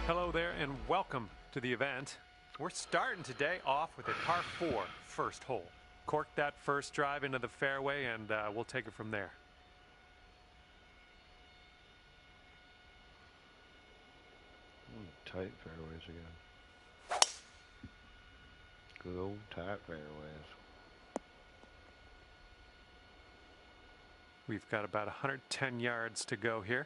Hello there and welcome to the event. We're starting today off with a par 4 first hole. Cork that first drive into the fairway and we'll take it from there. Tight fairways again. Good old tight fairways. We've got about 110 yards to go here.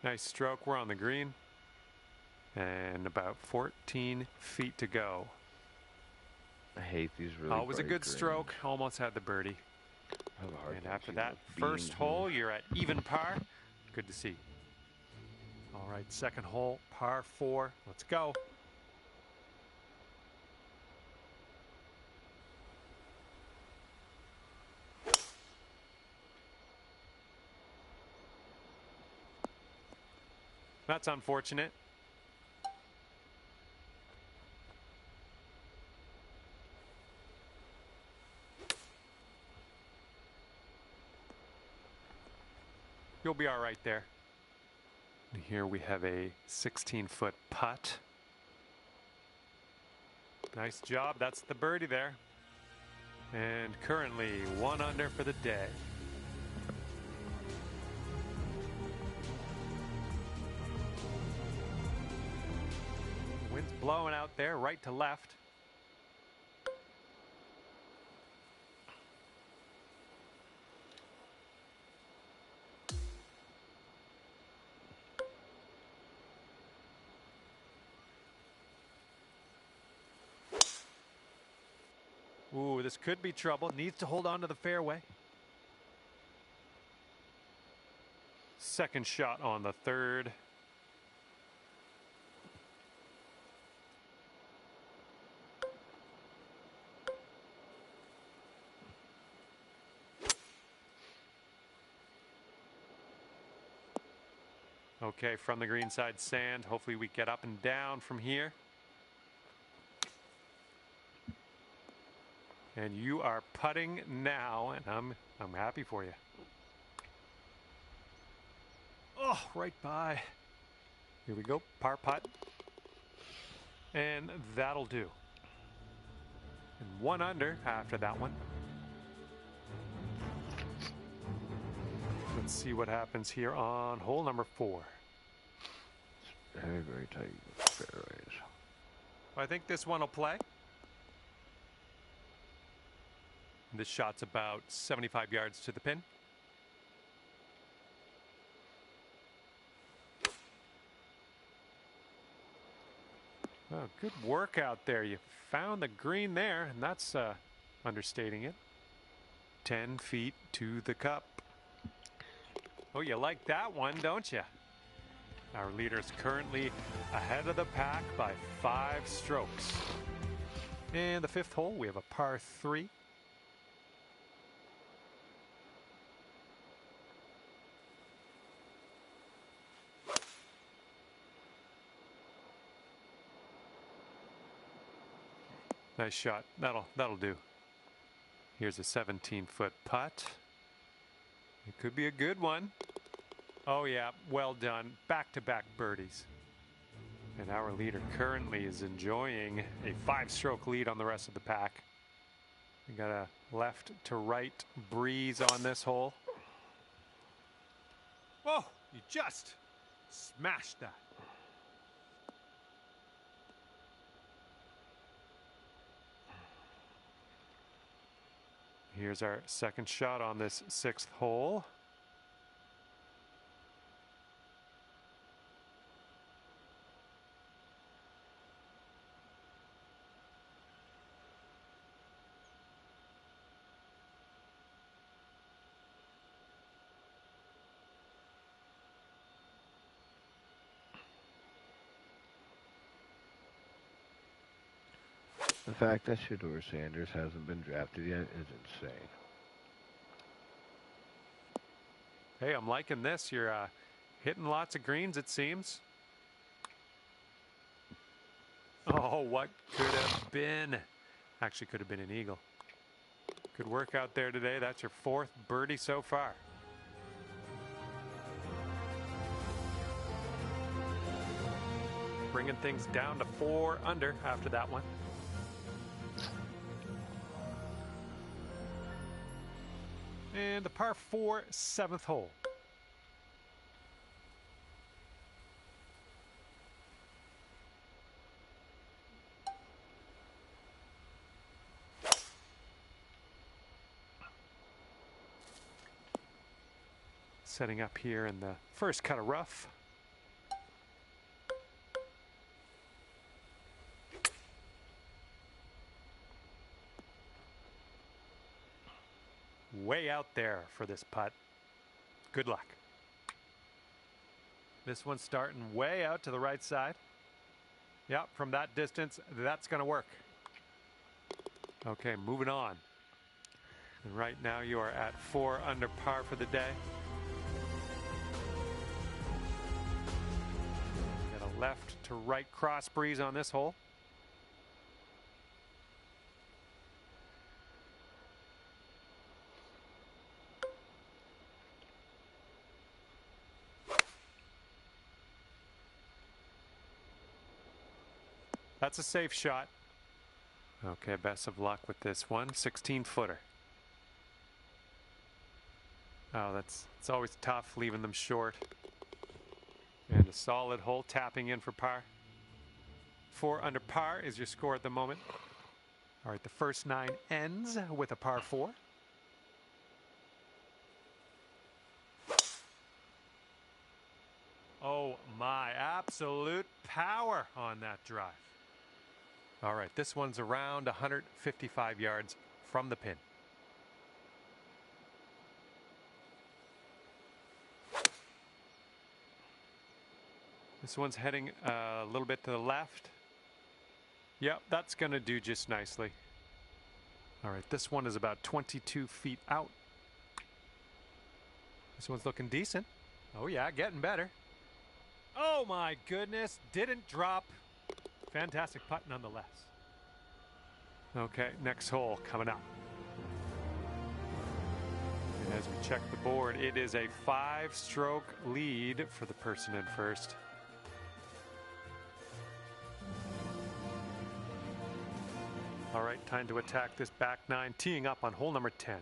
Nice stroke. We're on the green. And about 14 feet to go. I hate these really Always a good greens. stroke. Almost had the birdie. I have a hard And time after seeing that the first beams hole, move. you're at even par. Good to see. All right, second hole, par 4. Let's go. That's unfortunate. You'll be all right there. And here we have a 16-foot putt. Nice job. That's the birdie there. And currently 1 under for the day. Wind's blowing out there, right to left. Ooh, this could be trouble. Needs to hold on to the fairway. Second shot on the third. Okay, from the green side sand. Hopefully we get up and down from here. And you are putting now, and I'm happy for you. Oh, right by. Here we go, par putt. And that'll do. And 1 under after that one. Let's see what happens here on hole number 4. Very, very tight fairways. I think this one will play. This shot's about 75 yards to the pin. Oh, good work out there. You found the green there, and that's understating it. 10 feet to the cup. Oh, you like that one, don't you? Our leader is currently ahead of the pack by 5 strokes. And the 5th hole, we have a par 3. Nice shot. That'll do. Here's a 17-foot putt. It could be a good one. Oh yeah, well done. Back-to-back birdies. And our leader currently is enjoying a 5-stroke lead on the rest of the pack. We got a left to right breeze on this hole. Oh, you just smashed that. Here's our second shot on this 6th hole. The fact that Shedeur Sanders hasn't been drafted yet is insane. Hey, I'm liking this. You're Hitting lots of greens, it seems. Oh, what could have been? Actually, could have been an eagle. Good work out there today. That's your 4th birdie so far. Bringing things down to 4 under after that one. And the par 4 7th hole. Setting up here in the first cut of rough. Way out there for this putt. Good luck. This one's starting way out to the right side. Yep, from that distance, that's going to work. Okay, moving on. And right now you are at 4 under par for the day. Got a left to right cross breeze on this hole. That's a safe shot. Okay, best of luck with this one. 16-footer. Oh, it's always tough leaving them short. And a solid hole tapping in for par. 4 under par is your score at the moment. All right, the first 9 ends with a par 4. Oh my, absolute power on that drive. All right, this one's around 155 yards from the pin. This one's heading a little bit to the left. Yep, that's going to do just nicely. All right, this one is about 22 feet out. This one's looking decent. Oh yeah, getting better. Oh my goodness, didn't drop. Fantastic putt nonetheless. Okay, next hole coming up. And as we check the board, it is a 5-stroke lead for the person in first. All right, time to attack this back 9, teeing up on hole number 10.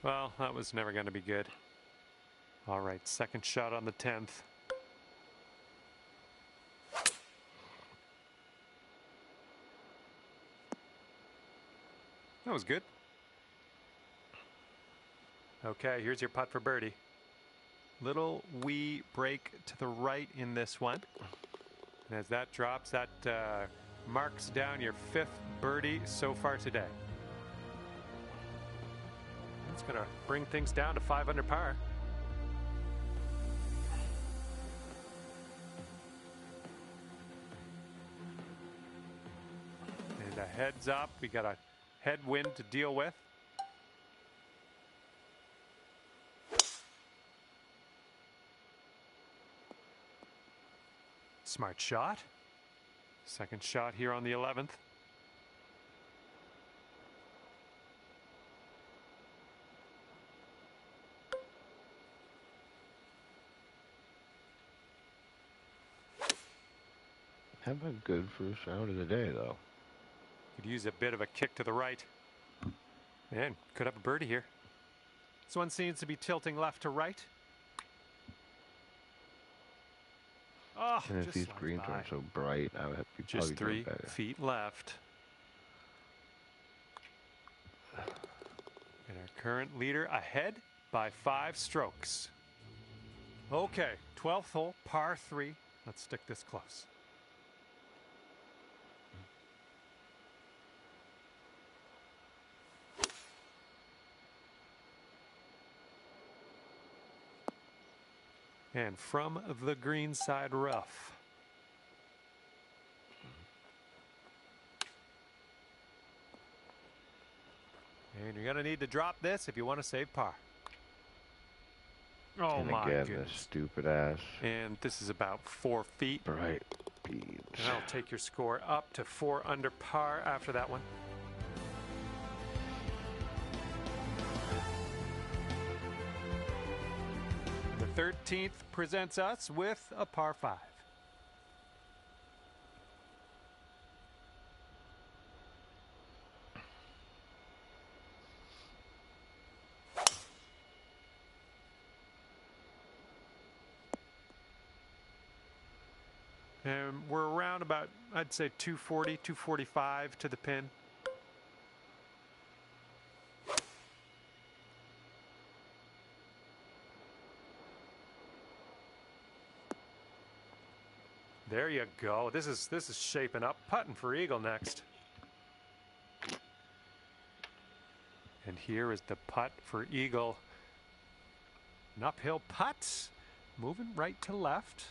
Well, that was never going to be good. All right, second shot on the 10th. That was good. Okay, here's your putt for birdie. Little wee break to the right in this one. And as that drops, that marks down your 5th birdie so far today. It's going to bring things down to 5 under par. And a heads up, we got a headwind to deal with. Smart shot. Second shot here on the 11th. Have a good first round of the day, though. Could use a bit of a kick to the right. And could have a birdie here. This one seems to be tilting left to right. Oh, And if these greens aren't so bright, I would have to just probably 3 feet left. And our current leader ahead by 5 strokes. Okay, 12th hole, par 3. Let's stick this close. And from the green side rough. And you're going to need to drop this if you want to save par. Oh, and my again, goodness. this stupid ass. And this is about 4 feet. Bright beans. And that'll take your score up to 4 under par after that one. The 13th presents us with a par 5. And we're around about, I'd say 240, 245 to the pin. There you go. This is shaping up. Putting for eagle next. And here is the putt for eagle. An uphill putt. Moving right to left.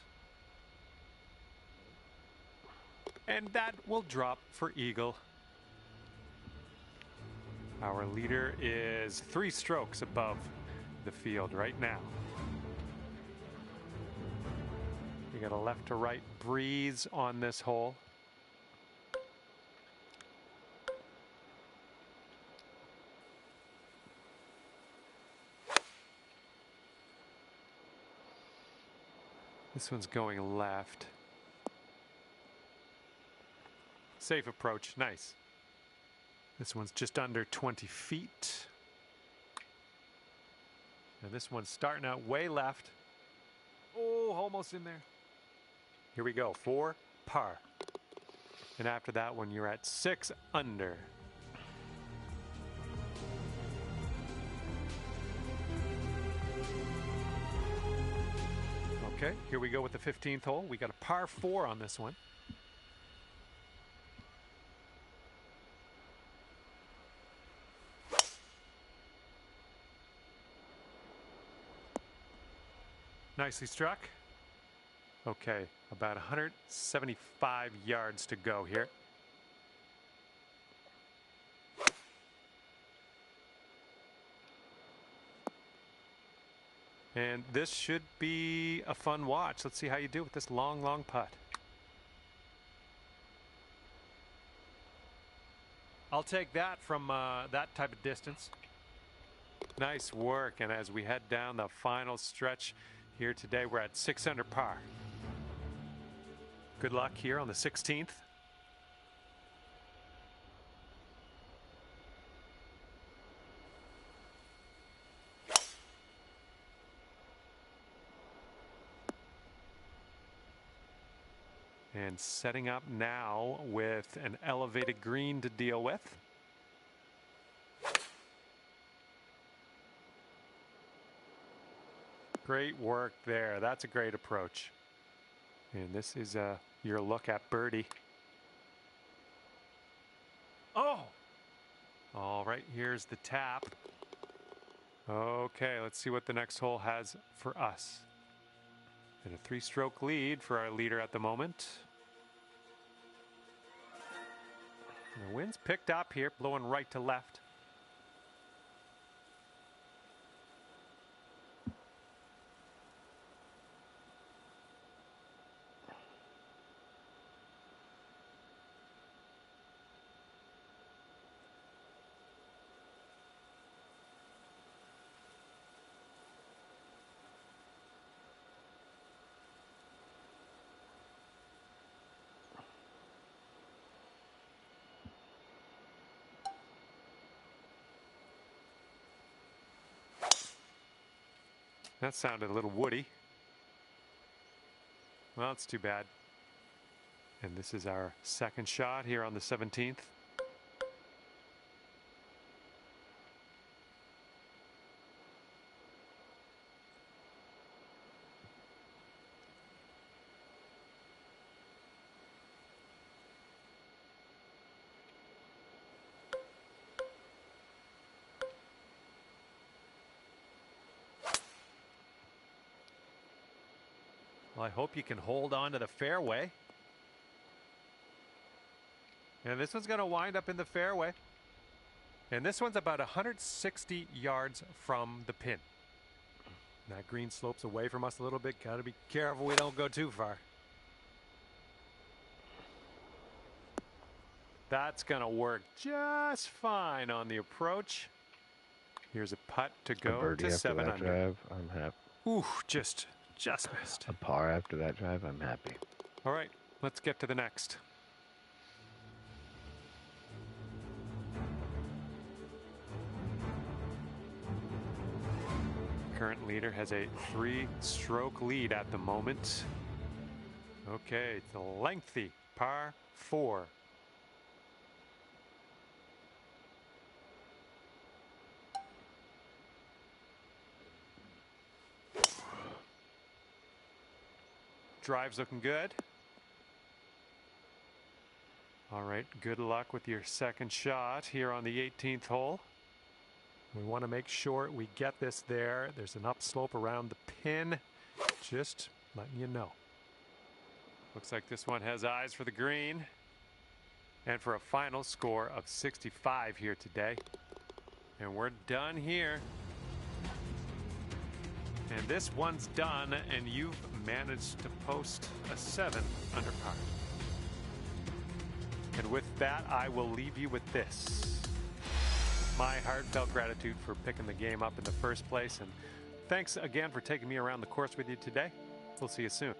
And that will drop for eagle. Our leader is 3 strokes above the field right now. You got a left to right breeze on this hole. This one's going left. Safe approach, nice. This one's just under 20 feet. And this one's starting out way left. Oh, almost in there. Here we go, 4 par. And after that one, you're at 6 under. Okay, here we go with the 15th hole. We got a par 4 on this one. Nicely struck. Okay, about 175 yards to go here. And this should be a fun watch. Let's see how you do with this long, long putt. I'll take that from that type of distance. Nice work. And as we head down the final stretch here today, we're at 6 under par. Good luck here on the 16th. And setting up now with an elevated green to deal with. Great work there. That's a great approach. And this is your look at birdie. Oh! All right, here's the tap. Okay, let's see what the next hole has for us. And a 3-stroke lead for our leader at the moment. And the wind's picked up here, blowing right to left. That sounded a little woody. Well, it's too bad. And this is our second shot here on the 17th. Well, I hope you can hold on to the fairway. And this one's going to wind up in the fairway. And this one's about 160 yards from the pin. That green slopes away from us a little bit. Got to be careful we don't go too far. That's going to work just fine on the approach. Here's a putt to go to 7 under. Drive, I'm happy. Ooh, just missed. A par after that drive, I'm happy. All right, let's get to the next. Current leader has a 3-stroke lead at the moment. Okay, it's a lengthy par 4. Drive's looking good. All right, good luck with your second shot here on the 18th hole. We want to make sure we get this there. There's an upslope around the pin. Just letting you know. Looks like this one has eyes for the green. And for a final score of 65 here today. And we're done here. And this one's done, and you've managed to post a 7 under par. And with that, I will leave you with this. My heartfelt gratitude for picking the game up in the first place, and thanks again for taking me around the course with you today. We'll see you soon.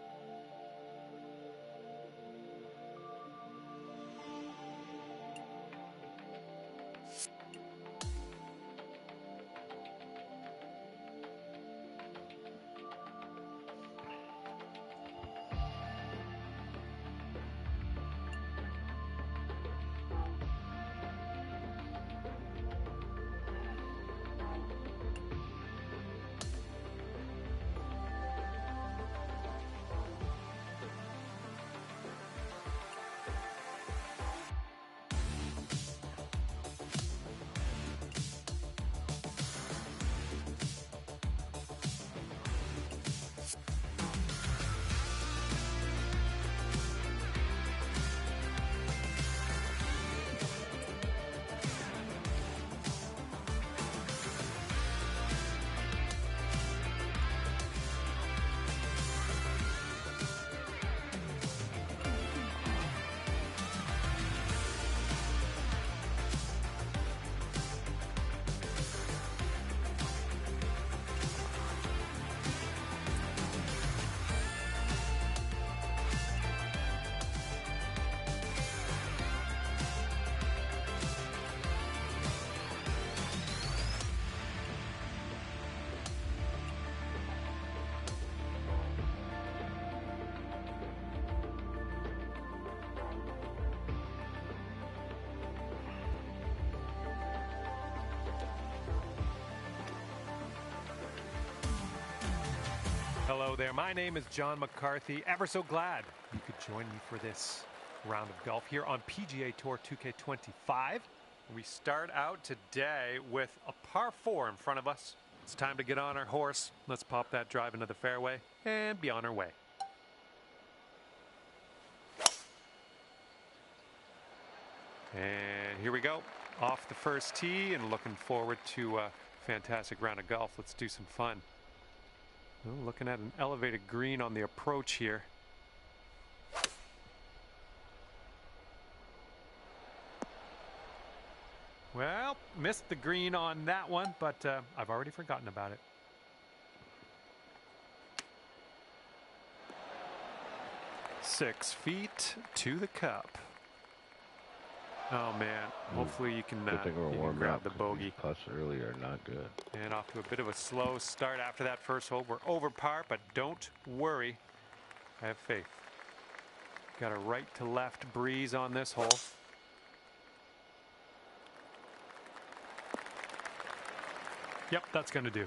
Hello there, my name is John McCarthy. Ever so glad you could join me for this round of golf here on PGA Tour 2K25. We start out today with a par 4 in front of us. It's time to get on our horse. Let's pop that drive into the fairway and be on our way. And here we go, off the first tee, and looking forward to a fantastic round of golf. Let's do some fun. Well, looking at an elevated green on the approach here. Well, missed the green on that one, but I've already forgotten about it. Six feet to the cup. Oh man, hopefully you can grab the bogey. Putts earlier, not good. And off to a bit of a slow start after that first hole. We're over par, but don't worry. I have faith. Got a right to left breeze on this hole. Yep, that's going to do.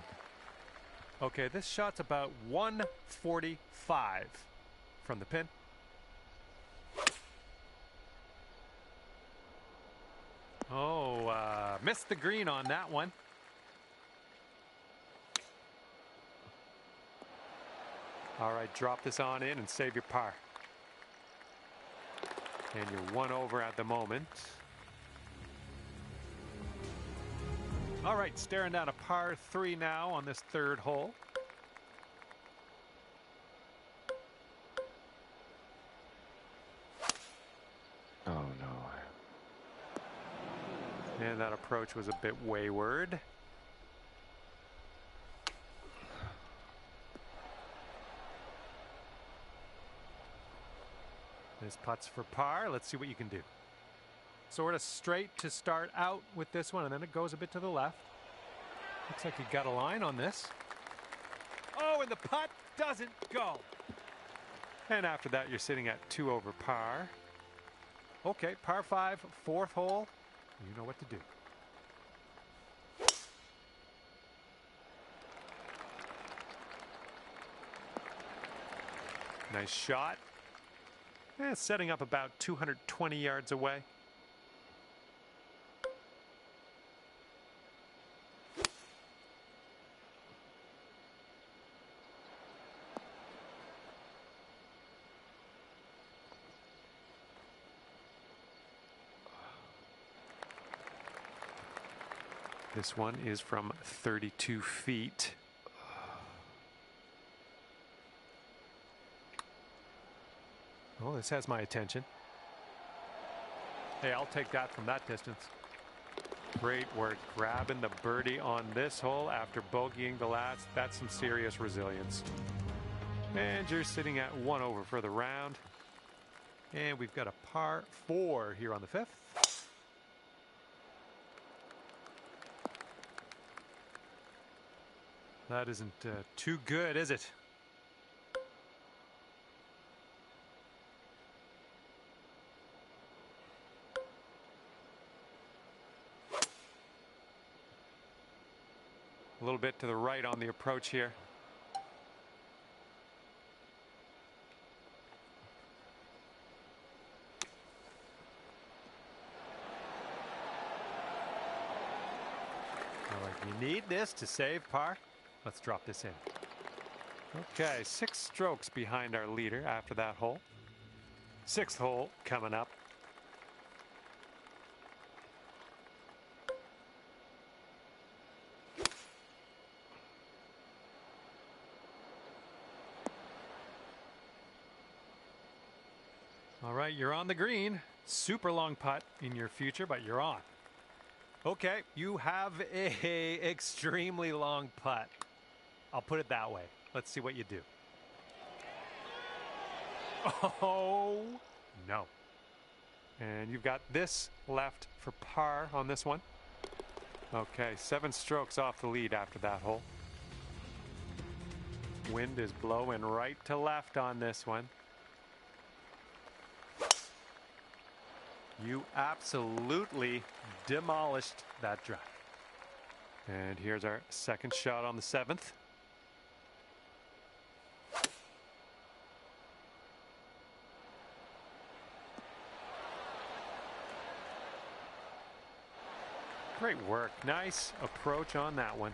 Okay, this shot's about 145 from the pin. Oh, missed the green on that one. All right, drop this on in and save your par. And you're 1 over at the moment. All right, staring down a par 3 now on this 3rd hole. Oh, no. And that approach was a bit wayward. This putt's for par. Let's see what you can do. Sort of straight to start out with this one, and then it goes a bit to the left. Looks like you got a line on this. Oh, and the putt doesn't go. And after that, you're sitting at 2 over par. Okay, par 5, 4th hole. You know what to do. Nice shot. Setting up about 220 yards away. This one is from 32 feet. Oh, this has my attention. Hey, I'll take that from that distance. Great work grabbing the birdie on this hole after bogeying the last. That's some serious resilience. And you're sitting at 1 over for the round. And we've got a par 4 here on the 5th. That isn't too good, is it? A little bit to the right on the approach here. All right, you need this to save par. Let's drop this in. Okay, 6 strokes behind our leader after that hole. 6th hole coming up. All right, you're on the green. Super long putt in your future, but you're on. Okay, you have a extremely long putt. I'll put it that way. Let's see what you do. Oh, no. And you've got this left for par on this one. Okay, 7 strokes off the lead after that hole. Wind is blowing right to left on this one. You absolutely demolished that drive. And here's our 2nd shot on the 7th. Great work. Nice approach on that one.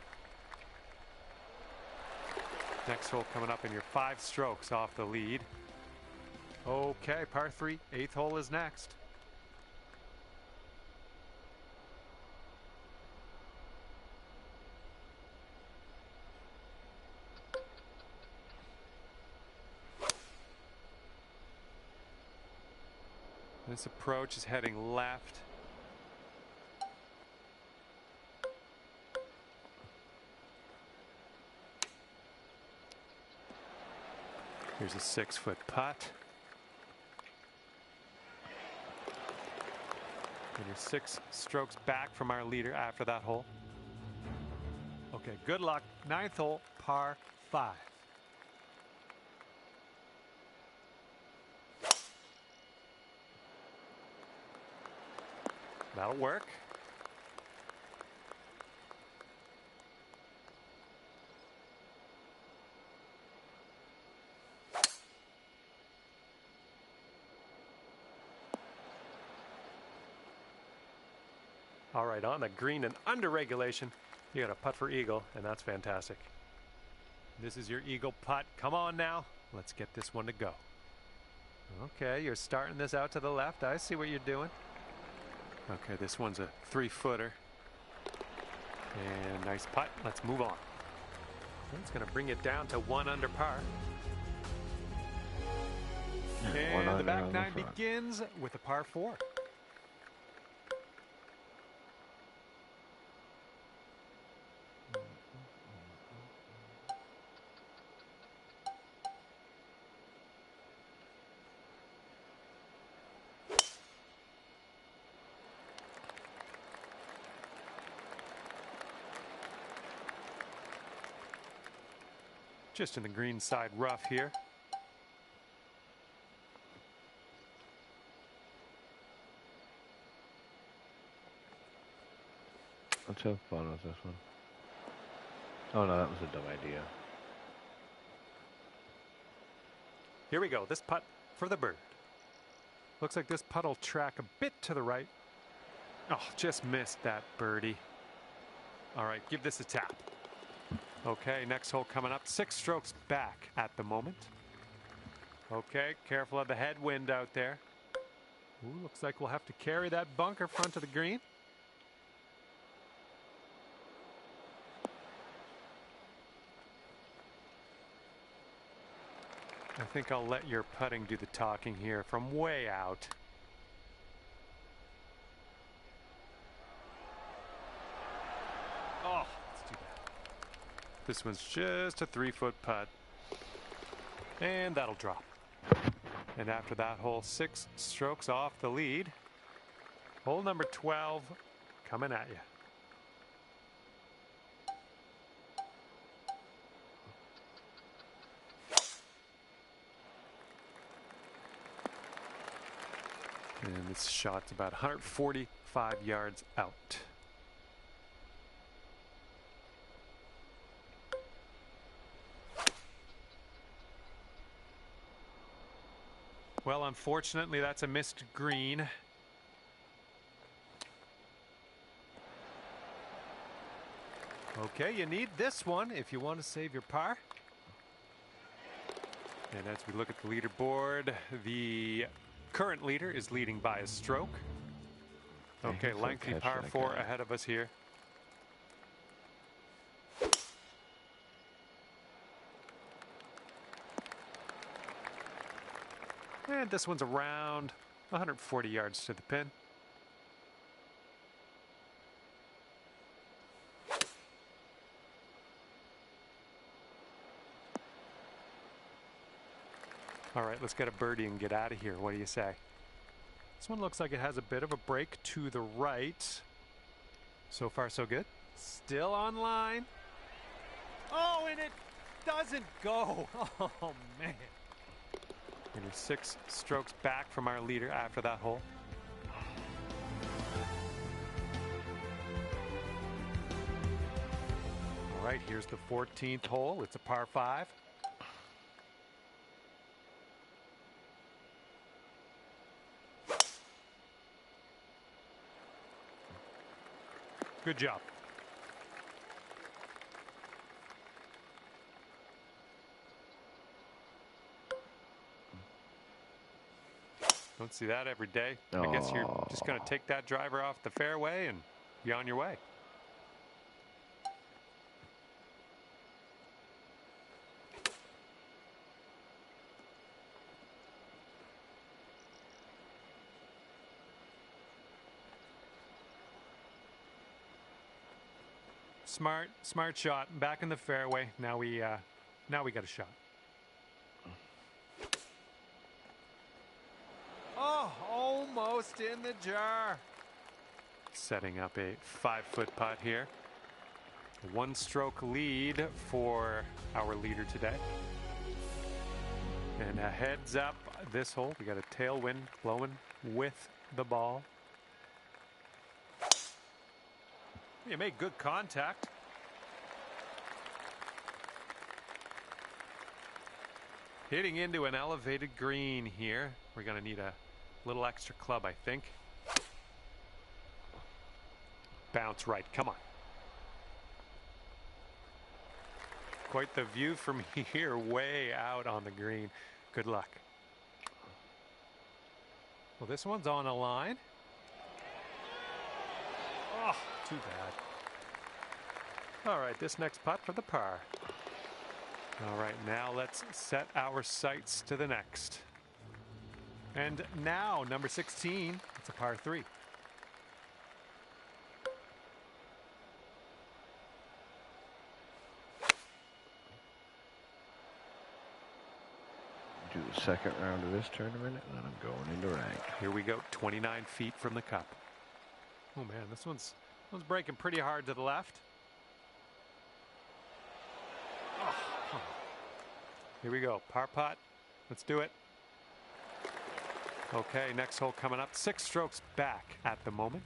Next hole coming up, and you're 5 strokes off the lead. Okay, par 3, 8th hole is next. This approach is heading left. Here's a 6-foot putt. And you're 6 strokes back from our leader after that hole. Okay, good luck. 9th hole, par 5. That'll work. All right, on the green and under regulation, you got a putt for eagle, and that's fantastic. This is your eagle putt. Come on now. Let's get this one to go. Okay, you're starting this out to the left. I see what you're doing. Okay, this one's a 3-footer. And nice putt. Let's move on. It's going to bring it down to 1 under par. And the back nine begins with a par 4. Just in the green side rough here. Let's have fun with this one. Oh no, that was a dumb idea. Here we go. This putt for the bird. Looks like this putt will track a bit to the right. Oh, just missed that birdie. All right, give this a tap. Okay, next hole coming up. 6 strokes back at the moment. Okay, careful of the headwind out there. Ooh, looks like we'll have to carry that bunker front of the green. I think I'll let your putting do the talking here from way out. Oh, let's do that. This one's just a 3-foot putt. And that'll drop. And after that hole, 6 strokes off the lead. Hole number 12 coming at you. And this shot's about 145 yards out. Well, unfortunately, that's a missed green. Okay, you need this one if you want to save your par. And as we look at the leaderboard, the current leader is leading by a stroke. Okay, lengthy par 4 ahead of us here. And this one's around 140 yards to the pin. All right, let's get a birdie and get out of here. What do you say? This one looks like it has a bit of a break to the right. So far, so good. Still on line. Oh, and it doesn't go. Oh, man. And you're 6 strokes back from our leader after that hole. All right, here's the 14th hole. It's a par 5. Good job. Don't see that every day. I guess you're just going to take that driver off the fairway and be on your way. Smart shot. Back in the fairway. Now we got a shot. Oh, almost in the jar. Setting up a 5-foot putt here. 1-stroke lead for our leader today. And a heads up this hole. We got a tailwind blowing with the ball. You made good contact. Hitting into an elevated green here. We're going to need a little extra club, I think. Bounce right. Come on. quite the view from here, way out on the green. Good luck. Well, this one's on a line. Oh, too bad. All right, this next putt for the par. All right, now let's set our sights to the next. And now, number 16, it's a par 3. Do the second round of this tournament, and then I'm going into ranked. Here we go, 29 feet from the cup. Oh man, this one's breaking pretty hard to the left. Oh. Here we go, par putt. Let's do it. Okay, next hole coming up. 6 strokes back at the moment.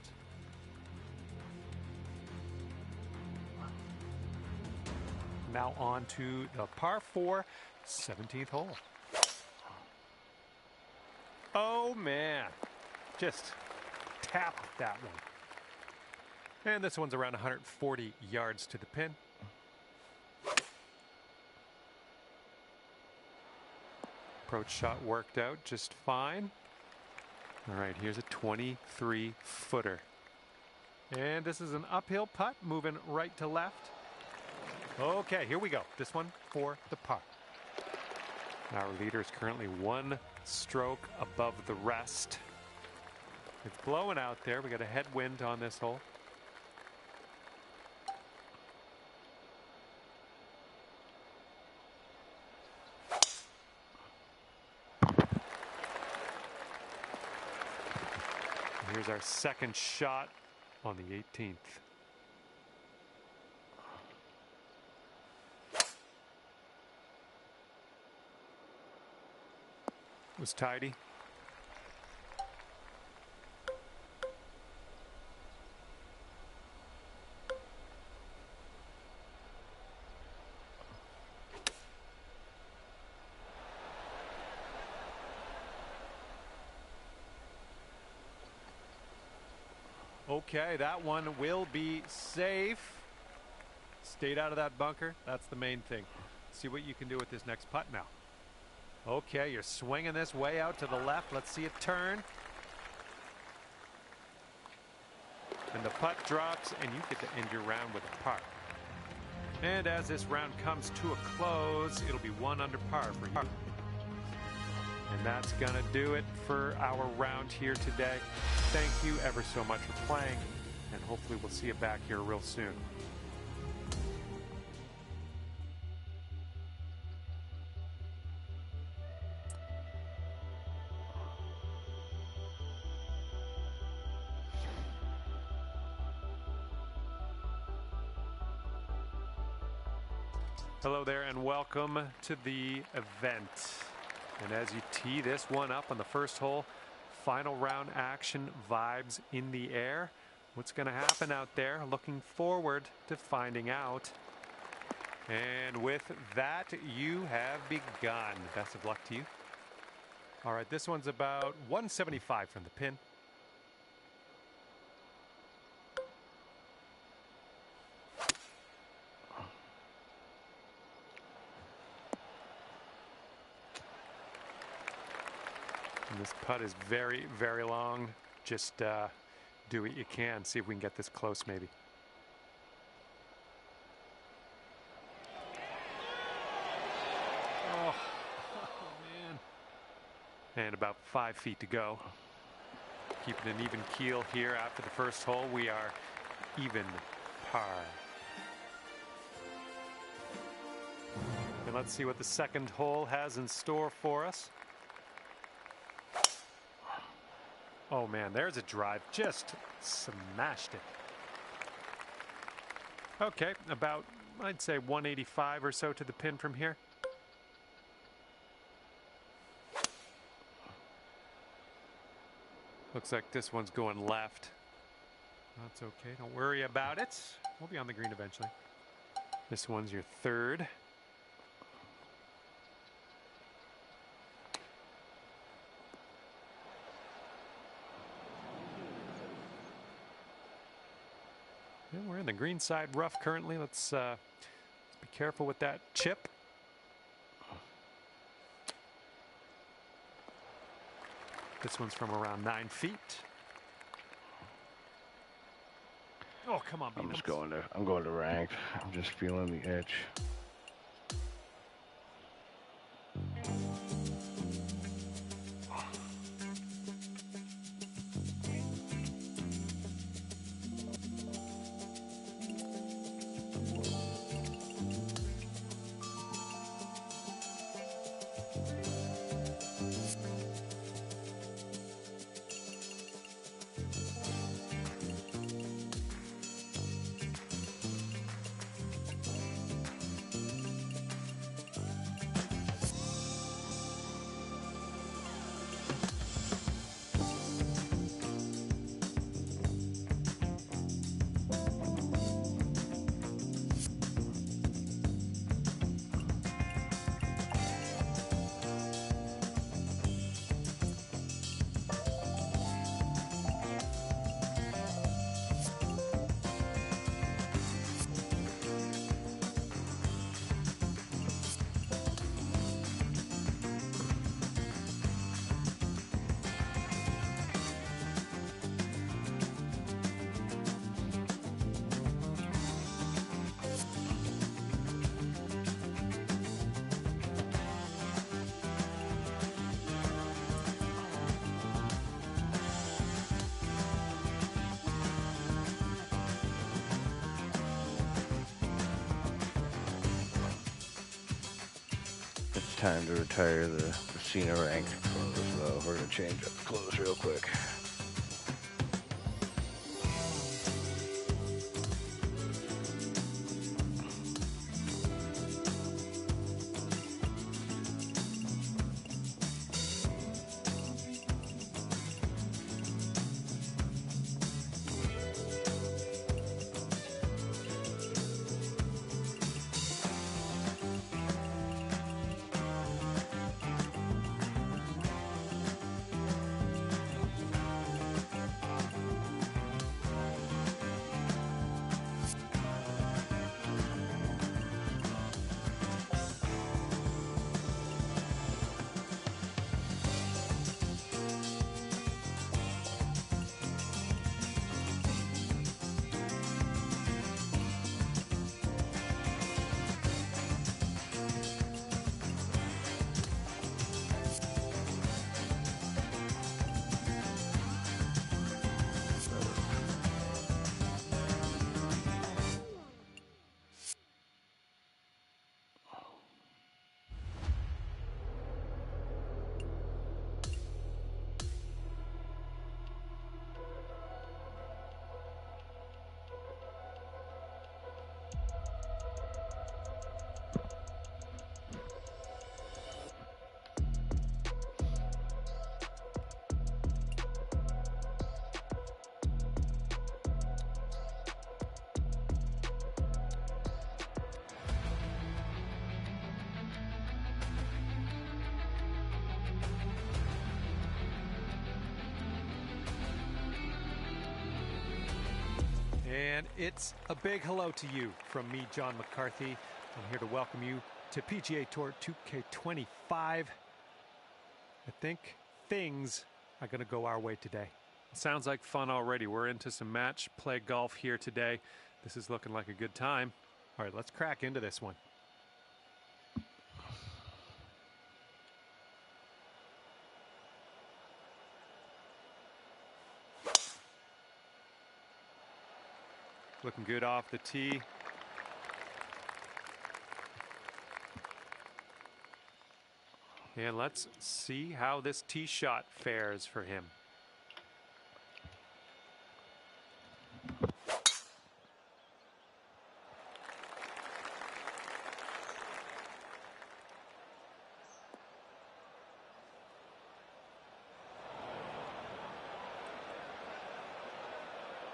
Now on to the par 4, 17th hole. Oh man, just tapped that one. And this one's around 140 yards to the pin. Approach shot worked out just fine. All right, here's a 23-footer. And this is an uphill putt, moving right to left. Okay, here we go. This one for the par. Our leader is currently 1 stroke above the rest. It's blowing out there. We got a headwind on this hole. Here's our second shot on the 18th. It was tidy. Okay, that one will be safe. Stayed out of that bunker. That's the main thing. See what you can do with this next putt now. Okay, you're swinging this way out to the left. Let's see it turn. And the putt drops, and you get to end your round with a par. And as this round comes to a close, it'll be 1 under par for you. And that's going to do it for our round here today. Thank you ever so much for playing, and hopefully we'll see you back here real soon. Hello there and welcome to the event. And as you tee this one up on the first hole, final round action, vibes in the air. What's going to happen out there? Looking forward to finding out. And with that, you have begun. Best of luck to you. All right, this one's about 175 from the pin. And this putt is very, very long. Just do what you can. See if we can get this close maybe. Oh man. And about 5 feet to go. Keeping an even keel here after the first hole. We are even par. And let's see what the second hole has in store for us. Oh man, there's a drive. Just smashed it. Okay, about, I'd say 185 or so to the pin from here. Looks like this one's going left. That's okay, don't worry about it. We'll be on the green eventually. This one's your third. And we're in the green side rough currently. Let's Be careful with that chip. This one's from around 9 feet. Oh, come on, I'm going to ranked. I'm just feeling the itch. It's time to retire the Cena ranked clothes, though. We're going to change up the clothes real quick. And it's a big hello to you from me, John McCarthy. I'm here to welcome you to PGA Tour 2K25. I think things are going to go our way today. Sounds like fun already. We're into some match play golf here today. This is looking like a good time. All right, let's crack into this one. Looking good off the tee. And let's see how this tee shot fares for him.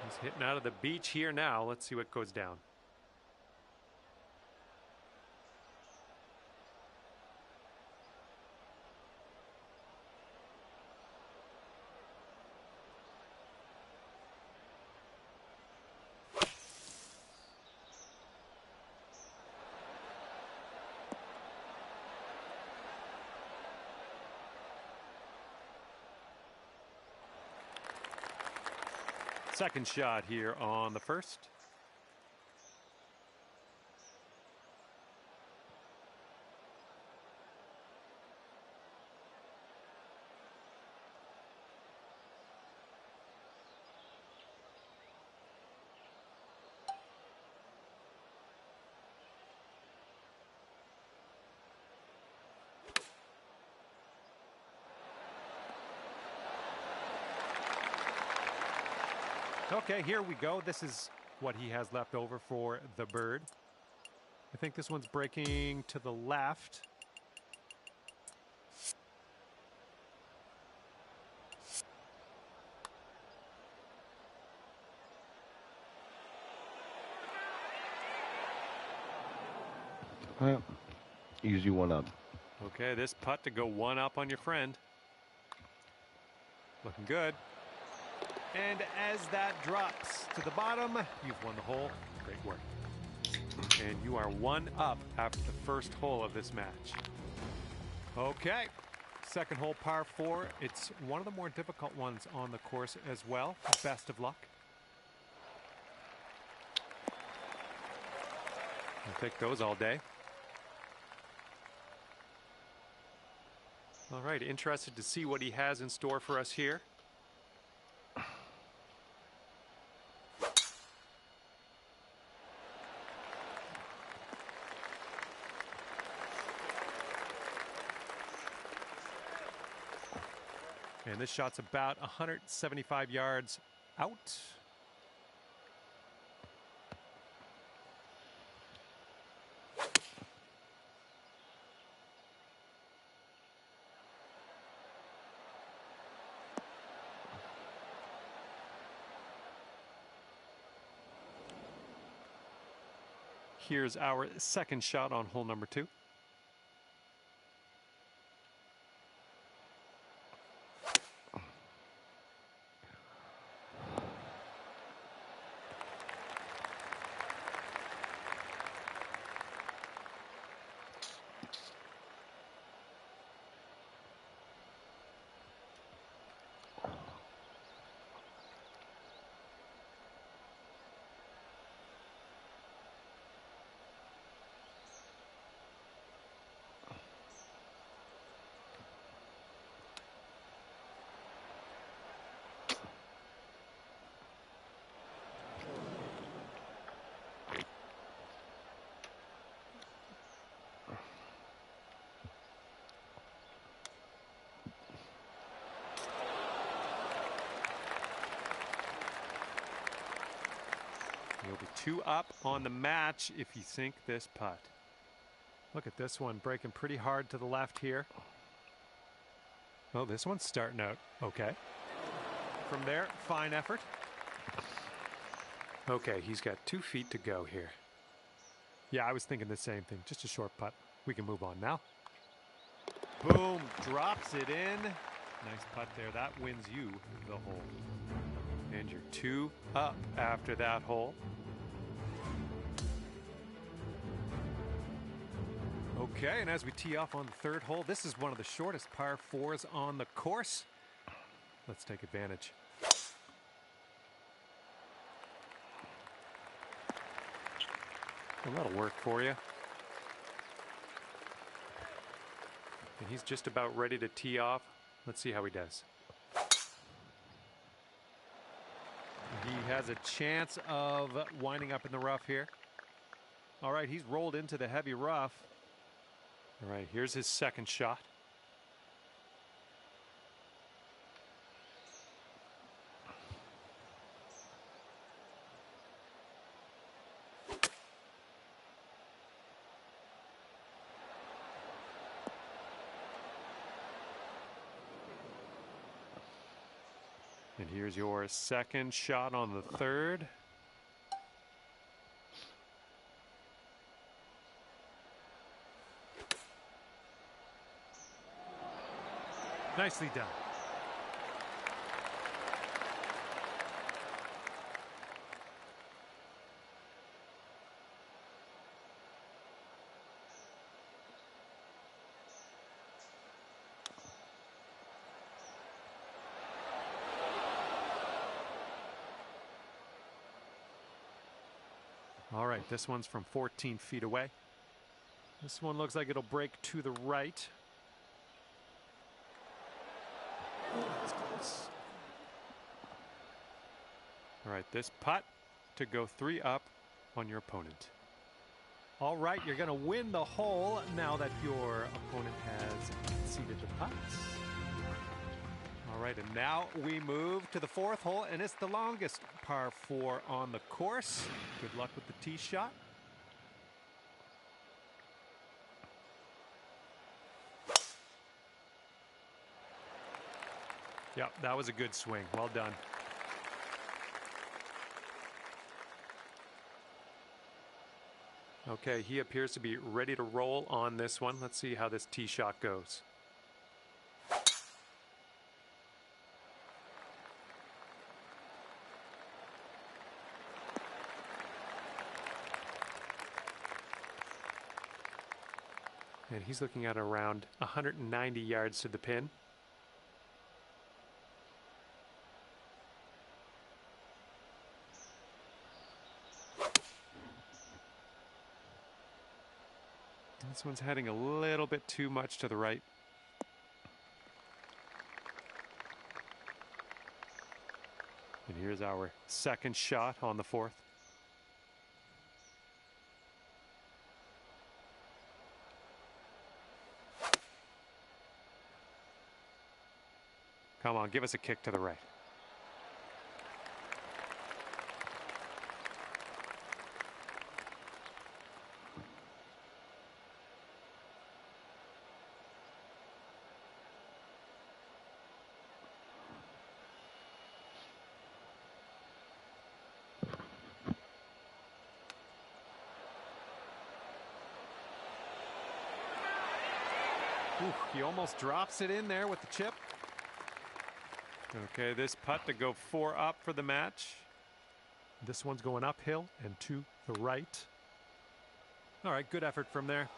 He's hitting out of the beach here now. Let's see what goes down. Second shot here on the first. Okay, here we go. This is what he has left over for the bird. I think this one's breaking to the left. Well, easy one up. Okay, this putt to go one up on your friend. Looking good. And as that drops to the bottom, you've won the hole. Great work. And you are one up after the first hole of this match. Okay, second hole, par 4. It's one of the more difficult ones on the course as well. Best of luck. I'll take those all day. All right, interested to see what he has in store for us here. And this shot's about 175 yards out. Here's our second shot on hole number 2. You'll be 2 up on the match if you sink this putt. Look at this one breaking pretty hard to the left here. Oh, this one's starting out okay. From there, fine effort. Okay, he's got 2 feet to go here. Yeah, I was thinking the same thing. Just a short putt. We can move on now. Boom, drops it in. Nice putt there. That wins you the hole. And you're 2 up after that hole. Okay, and as we tee off on the third hole, this is one of the shortest par 4s on the course. Let's take advantage. Well, that'll work for you. And he's just about ready to tee off. Let's see how he does. He has a chance of winding up in the rough here. All right, he's rolled into the heavy rough. All right, here's his second shot. And here's your second shot on the third. Nicely done. All right, this one's from 14 feet away. This one looks like it'll break to the right. That's close. All right, this putt to go 3 up on your opponent. All right, you're going to win the hole now that your opponent has conceded the putts. All right, and now we move to the 4th hole, and it's the longest par 4 on the course. Good luck with the tee shot. Yep, that was a good swing. Well done. Okay, he appears to be ready to roll on this one. Let's see how this tee shot goes. And he's looking at around 190 yards to the pin. This one's heading a little bit too much to the right. And here's our second shot on the 4th. Come on, give us a kick to the right. Ooh, he almost drops it in there with the chip. Okay, this putt to go 4 up for the match. This one's going uphill and to the right. All right, good effort from there.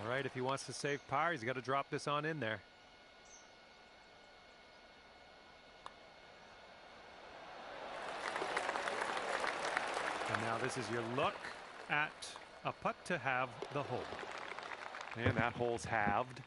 All right, if he wants to save par, he's got to drop this on in there. And now this is your look at a putt to have the hole. And that hole's halved.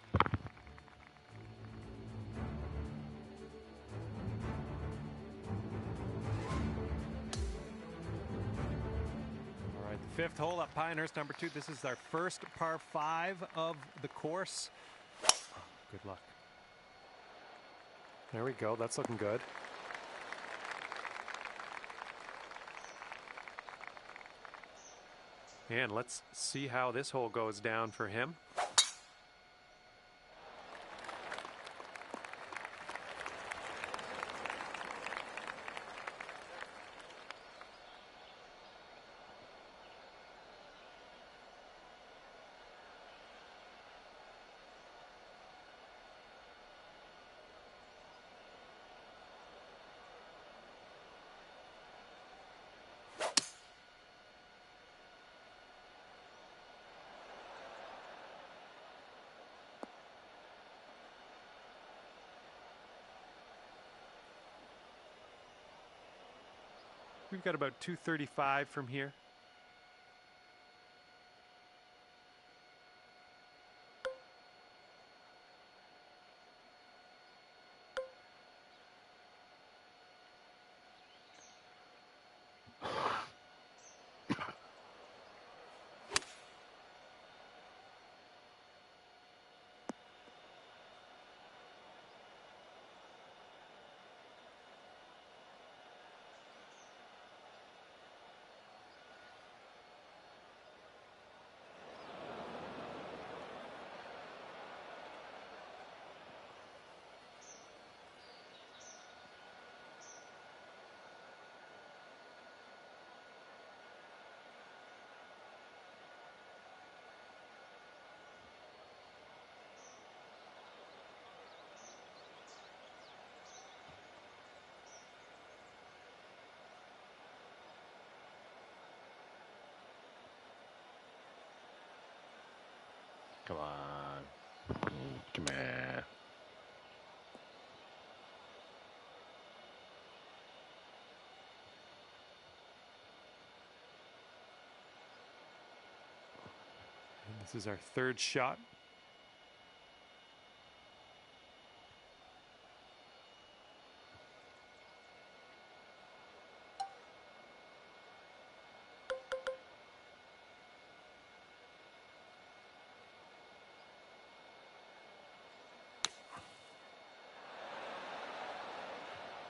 All right, the 5th hole at Pinehurst, number 2. This is our first par 5 of the course. Good luck. There we go. That's looking good. And let's see how this hole goes down for him. We've got about 235 from here. Come on. Come on. This is our third shot.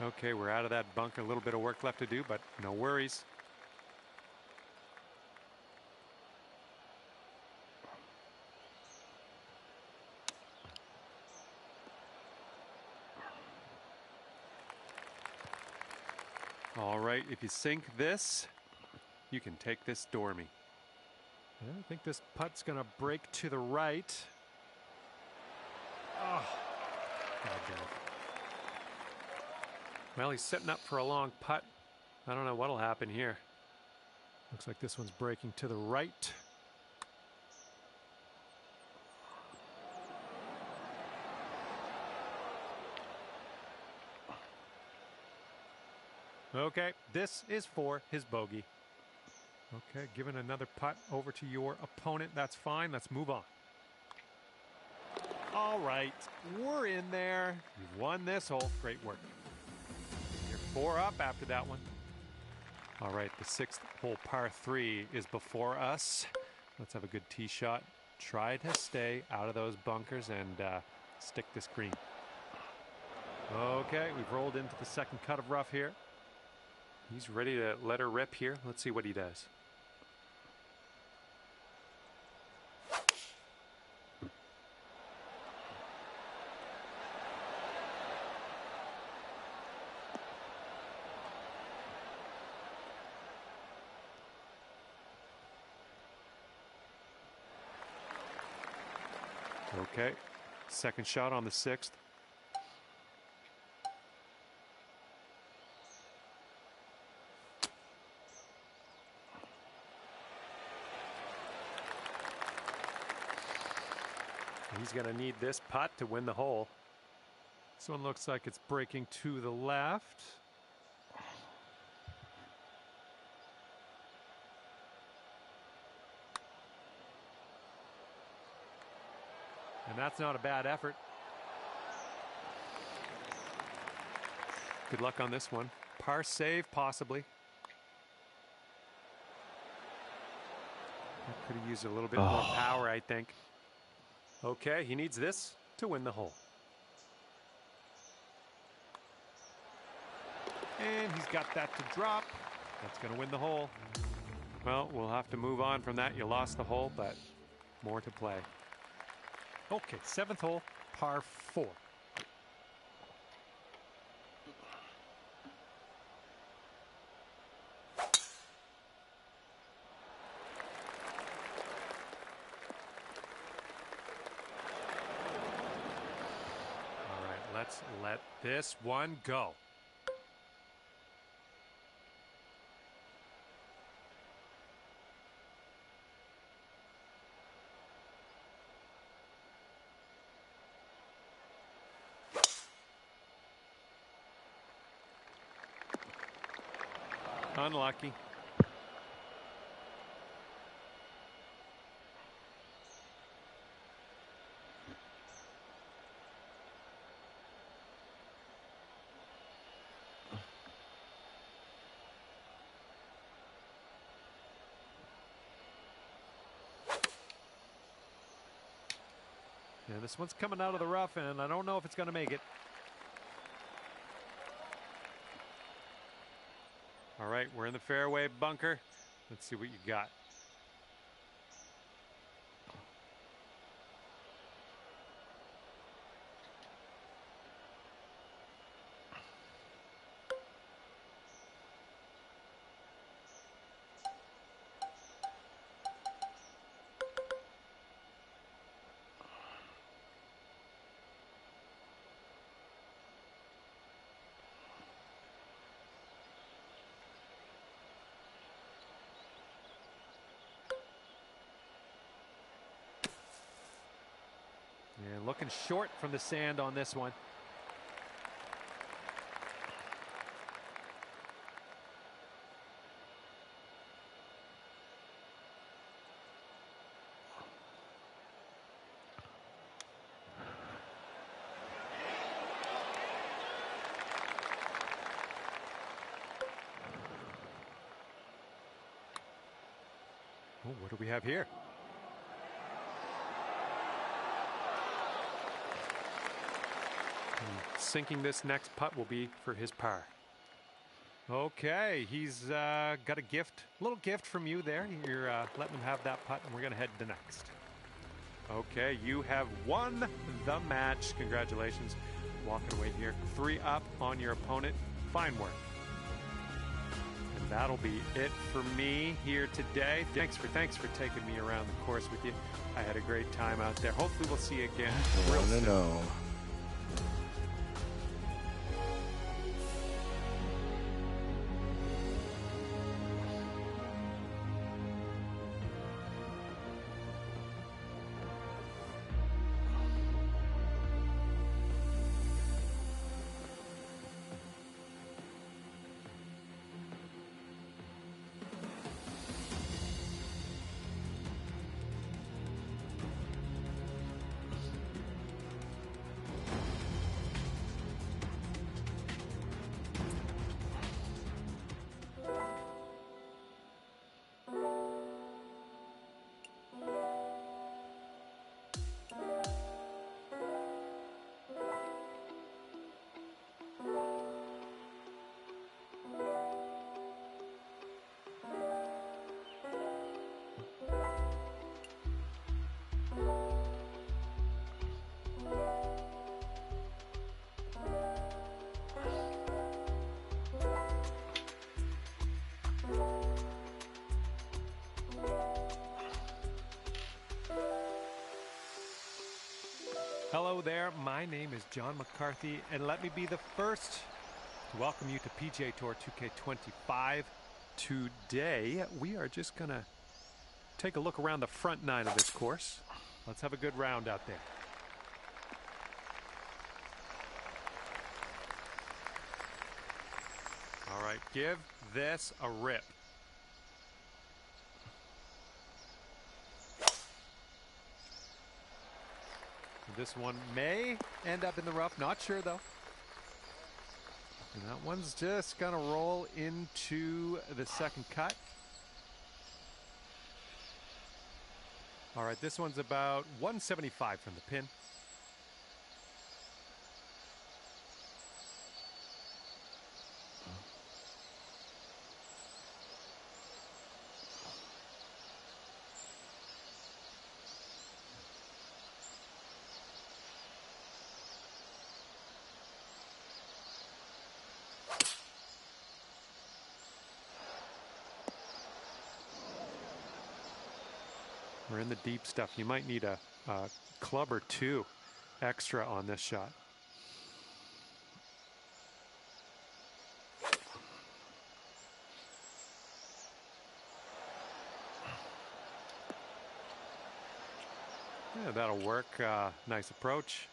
Okay, we're out of that bunker. A little bit of work left to do, but no worries. All right, if you sink this, you can take this Dormy. I think this putt's going to break to the right. Oh, God. Well, he's setting up for a long putt. I don't know what'll happen here. Looks like this one's breaking to the right. Okay, this is for his bogey. Okay, giving another putt over to your opponent. That's fine. Let's move on. All right, we're in there. You've won this hole. Great work. You're 4 up after that one. All right, the 6th hole par 3 is before us. Let's have a good tee shot. Try to stay out of those bunkers and stick this green. Okay, we've rolled into the second cut of rough here. He's ready to let her rip here. Let's see what he does. Okay, second shot on the 6th. He's going to need this putt to win the hole. This one looks like it's breaking to the left. And that's not a bad effort. Good luck on this one. Par save, possibly. Could have used a little bit more power, I think. Okay, he needs this to win the hole. And he's got that to drop. That's going to win the hole. Well, we'll have to move on from that. You lost the hole, but more to play. Okay, 7th hole, par 4. All right, let's let this one go. Unlucky. Yeah, this one's coming out of the rough, and I don't know if it's going to make it. All right, we're in the fairway bunker. Let's see what you got. And looking short from the sand on this one. Oh, what do we have here? Sinking this next putt will be for his par. Okay, he's got a gift, little gift from you there. You're letting him have that putt, and we're going to head to next. Okay, you have won the match. Congratulations. Walking away here. 3 up on your opponent. Fine work. And that'll be it for me here today. Thanks for taking me around the course with you. I had a great time out there. Hopefully we'll see you again real soon. Know. Hello there, my name is John McCarthy, and let me be the first to welcome you to PGA Tour 2K25. Today, we are just going to take a look around the front 9 of this course. Let's have a good round out there. All right, give this a rip. This one may end up in the rough, not sure though. And that one's just gonna roll into the second cut. All right, this one's about 175 from the pin. We're in the deep stuff. You might need a club or 2 extra on this shot. Yeah, that'll work. Nice approach.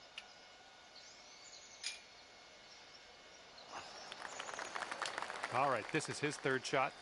All right, this is his 3rd shot.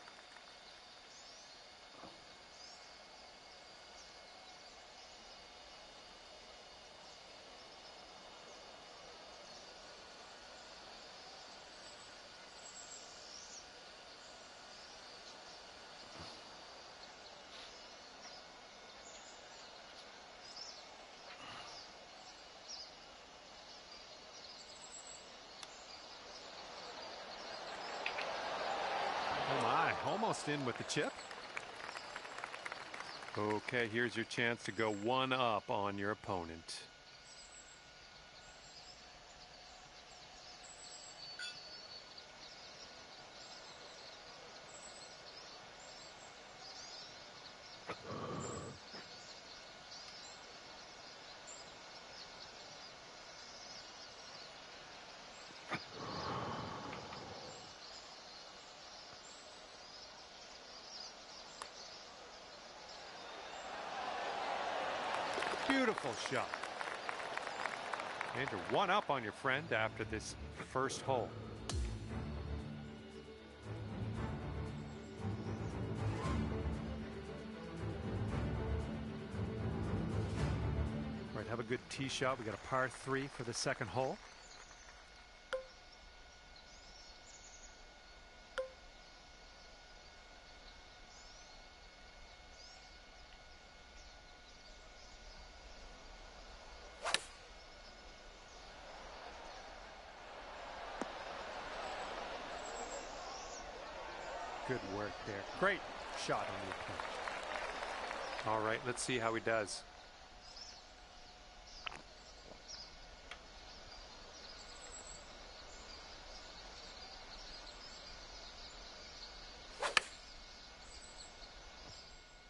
Oh my, almost in with the chip. Okay, here's your chance to go 1 up on your opponent. Beautiful shot. And you're 1 up on your friend after this first hole. All right, have a good tee shot. We got a par 3 for the second hole. Good work there. Great shot on the approach. All right, let's see how he does.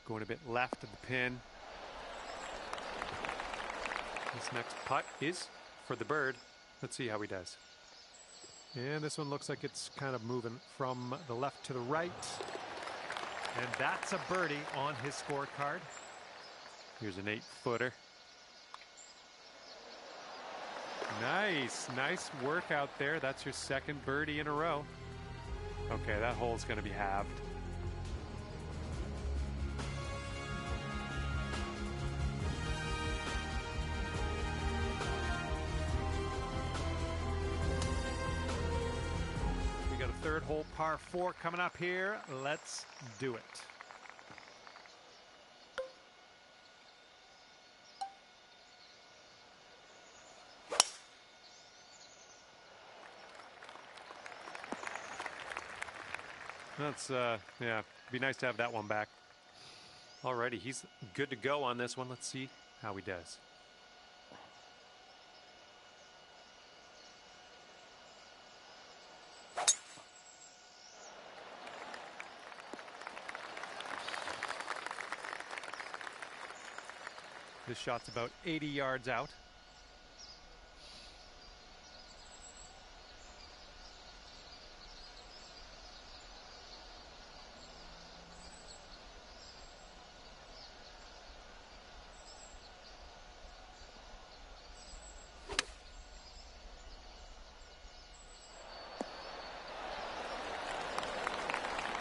Going a bit left of the pin. This next putt is for the bird. Let's see how he does. And this one looks like it's kind of moving from the left to the right. And that's a birdie on his scorecard. Here's an 8-footer. Nice work out there. That's your second birdie in a row. Okay, that hole's going to be halved. We got a third hole par 4 coming up here. Let's do it. That's, yeah, be nice to have that one back. Alrighty, he's good to go on this one. Let's see how he does. This shot's about 80 yards out.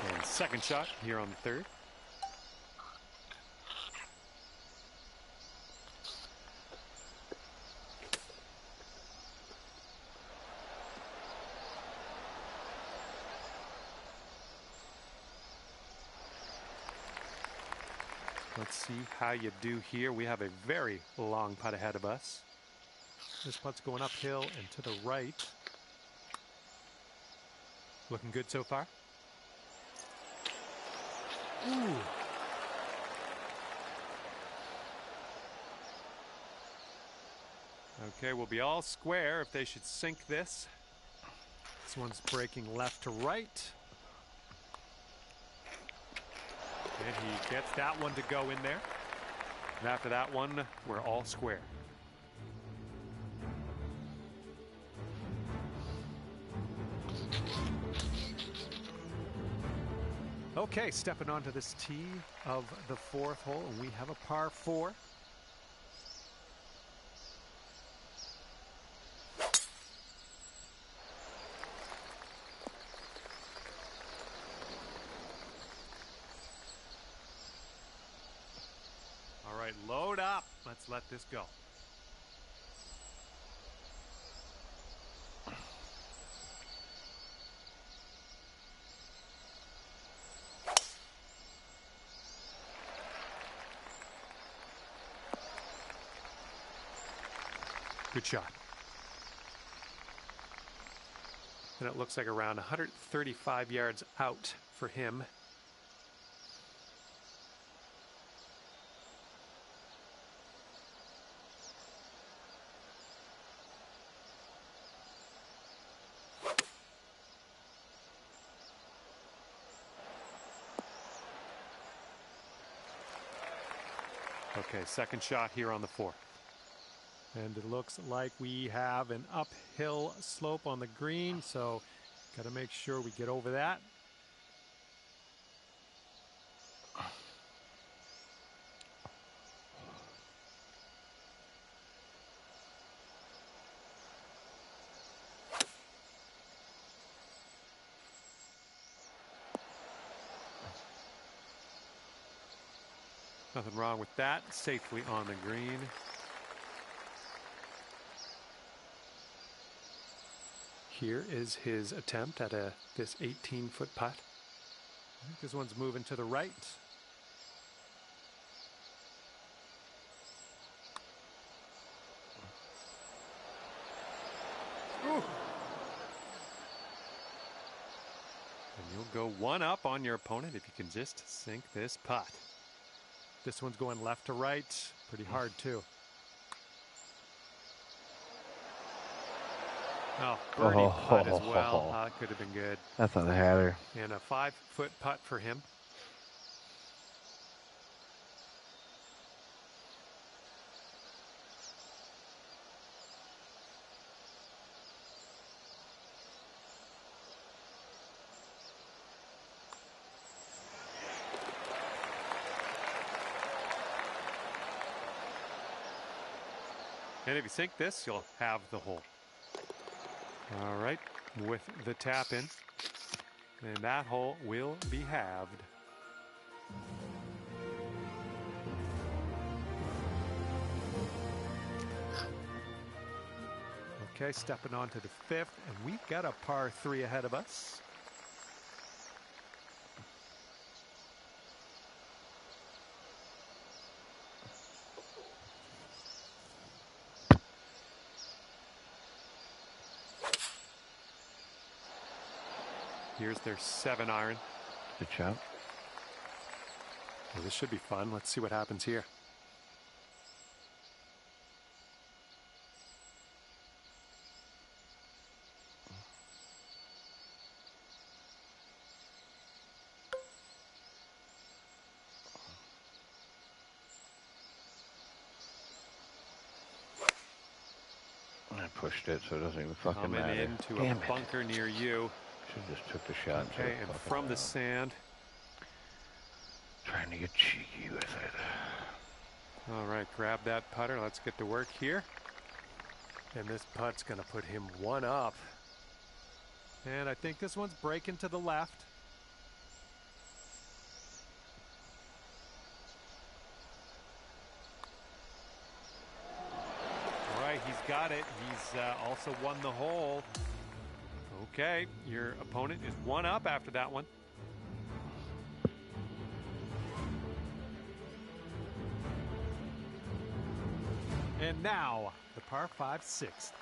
And second shot here on the third. Let's see how you do here. We have a very long putt ahead of us. This putt's going uphill and to the right. Looking good so far. Ooh. Okay, we'll be all square if they should sink this. This one's breaking left to right. And he gets that one to go in there. And after that one, we're all square. Okay, stepping onto this tee of the fourth hole, and we have a par 4. All right, load up. Let's let this go. Good shot. And it looks like around 135 yards out for him. Okay, second shot here on the 4th. And it looks like we have an uphill slope on the green, so got to make sure we get over that. Nothing wrong with that. Safely on the green. Here is his attempt at this 18-foot putt. I think this one's moving to the right. Ooh. And you'll go one up on your opponent if you can just sink this putt. This one's going left to right. Pretty hard, too. Oh, birdie putt as well. That could have been good. That's not a header. And a 5-foot putt for him. And if you sink this, you'll have the hole. All right, with the tap in. And that hole will be halved. Okay, stepping on to the 5th, and we've got a par 3 ahead of us. Here's their 7-iron. Good shot. Well, this should be fun. Let's see what happens here. I pushed it so it doesn't even fucking Coming matter. into a bunker near you. Should've just took the shot. Okay, and from the sand. Trying to get cheeky with it. All right, grab that putter. Let's get to work here. And this putt's going to put him one up. And I think this one's breaking to the left. All right, he's got it. He's also won the hole. Okay, your opponent is one up after that one. And now, the par 5 6th.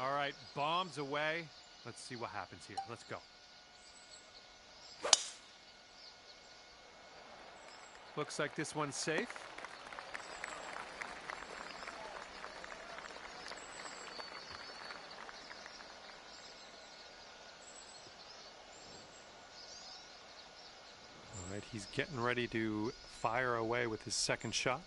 All right, bombs away. Let's see what happens here. Let's go. Looks like this one's safe. All right, he's getting ready to fire away with his second shot.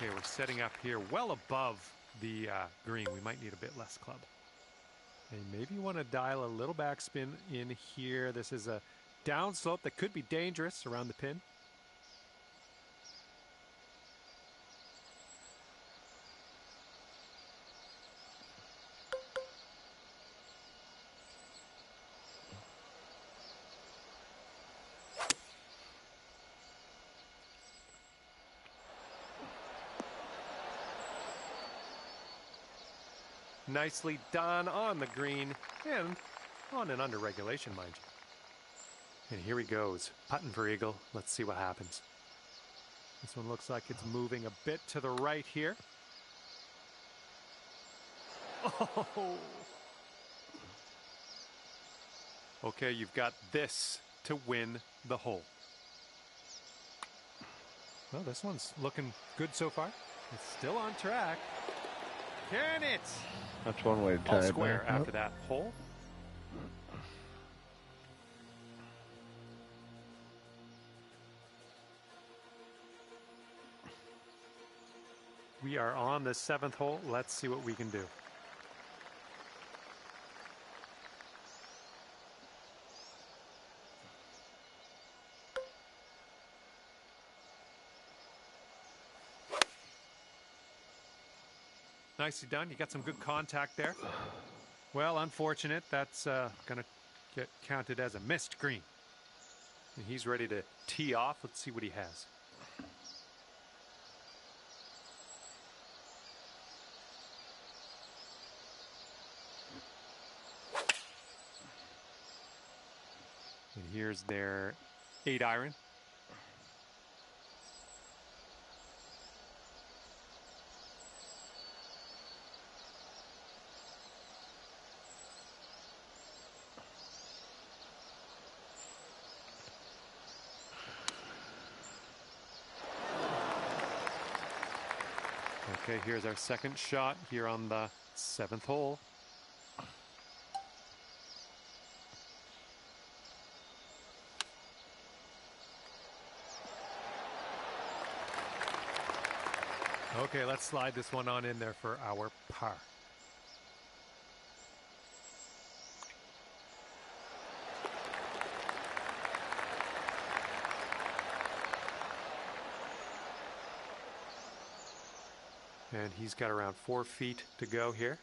Okay, we're setting up here well above the green. We might need a bit less club. And maybe you want to dial a little backspin in here. This is a downslope that could be dangerous around the pin. Nicely done on the green and on an under regulation, mind you. And here he goes, putting for eagle. Let's see what happens. This one looks like it's moving a bit to the right here. Oh! Okay, you've got this to win the hole. Well, this one's looking good so far. It's still on track. Can it? That's one way to tie All it square back after up. that hole. We are on the 7th hole. Let's see what we can do. Nicely done. You got some good contact there. Well, unfortunate. That's going to get counted as a missed green. And he's ready to tee off. Let's see what he has. And here's their 8-iron. Okay, here's our second shot here on the 7th hole. Okay, let's slide this one on in there for our par. And he's got around 4 feet to go here.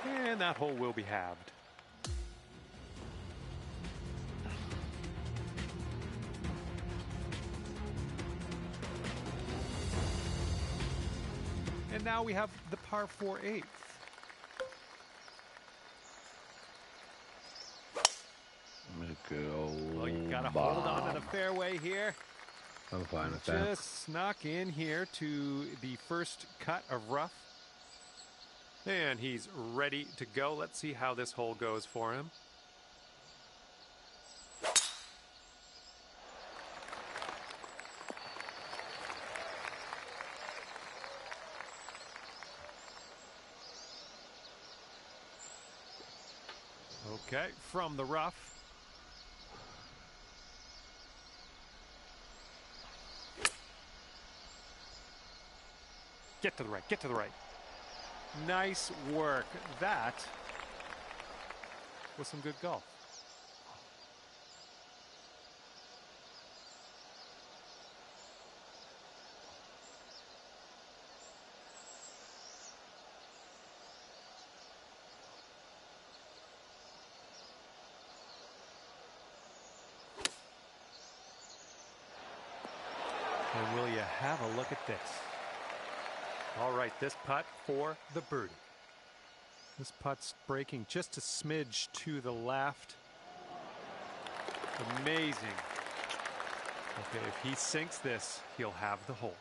And that hole will be halved. And now we have the par 4/8. Good old Well, you got to hold on to the fairway here. I'm fine with that. Just snuck in here to the first cut of rough. And he's ready to go. Let's see how this hole goes for him. Okay, from the rough. Get to the right, get to the right. Nice work. That was some good golf. And will you have a look at this? All right, this putt for the birdie. This putt's breaking just a smidge to the left. Amazing. Okay, if he sinks this, he'll have the hole.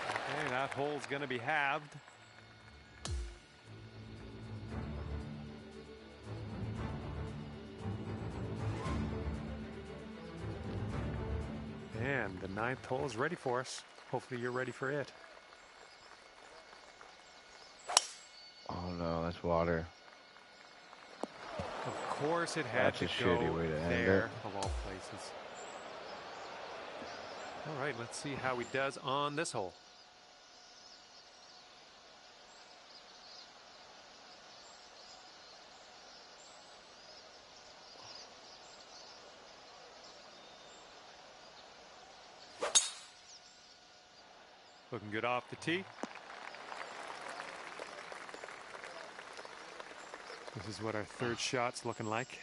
Okay, that hole's going to be halved. And the 9th hole is ready for us. Hopefully you're ready for it. Oh no, that's water. Of course it had That's to a go shitty way to end there, it. of all places. All right, let's see how he does on this hole. Looking good off the tee. This is what our third shot's looking like.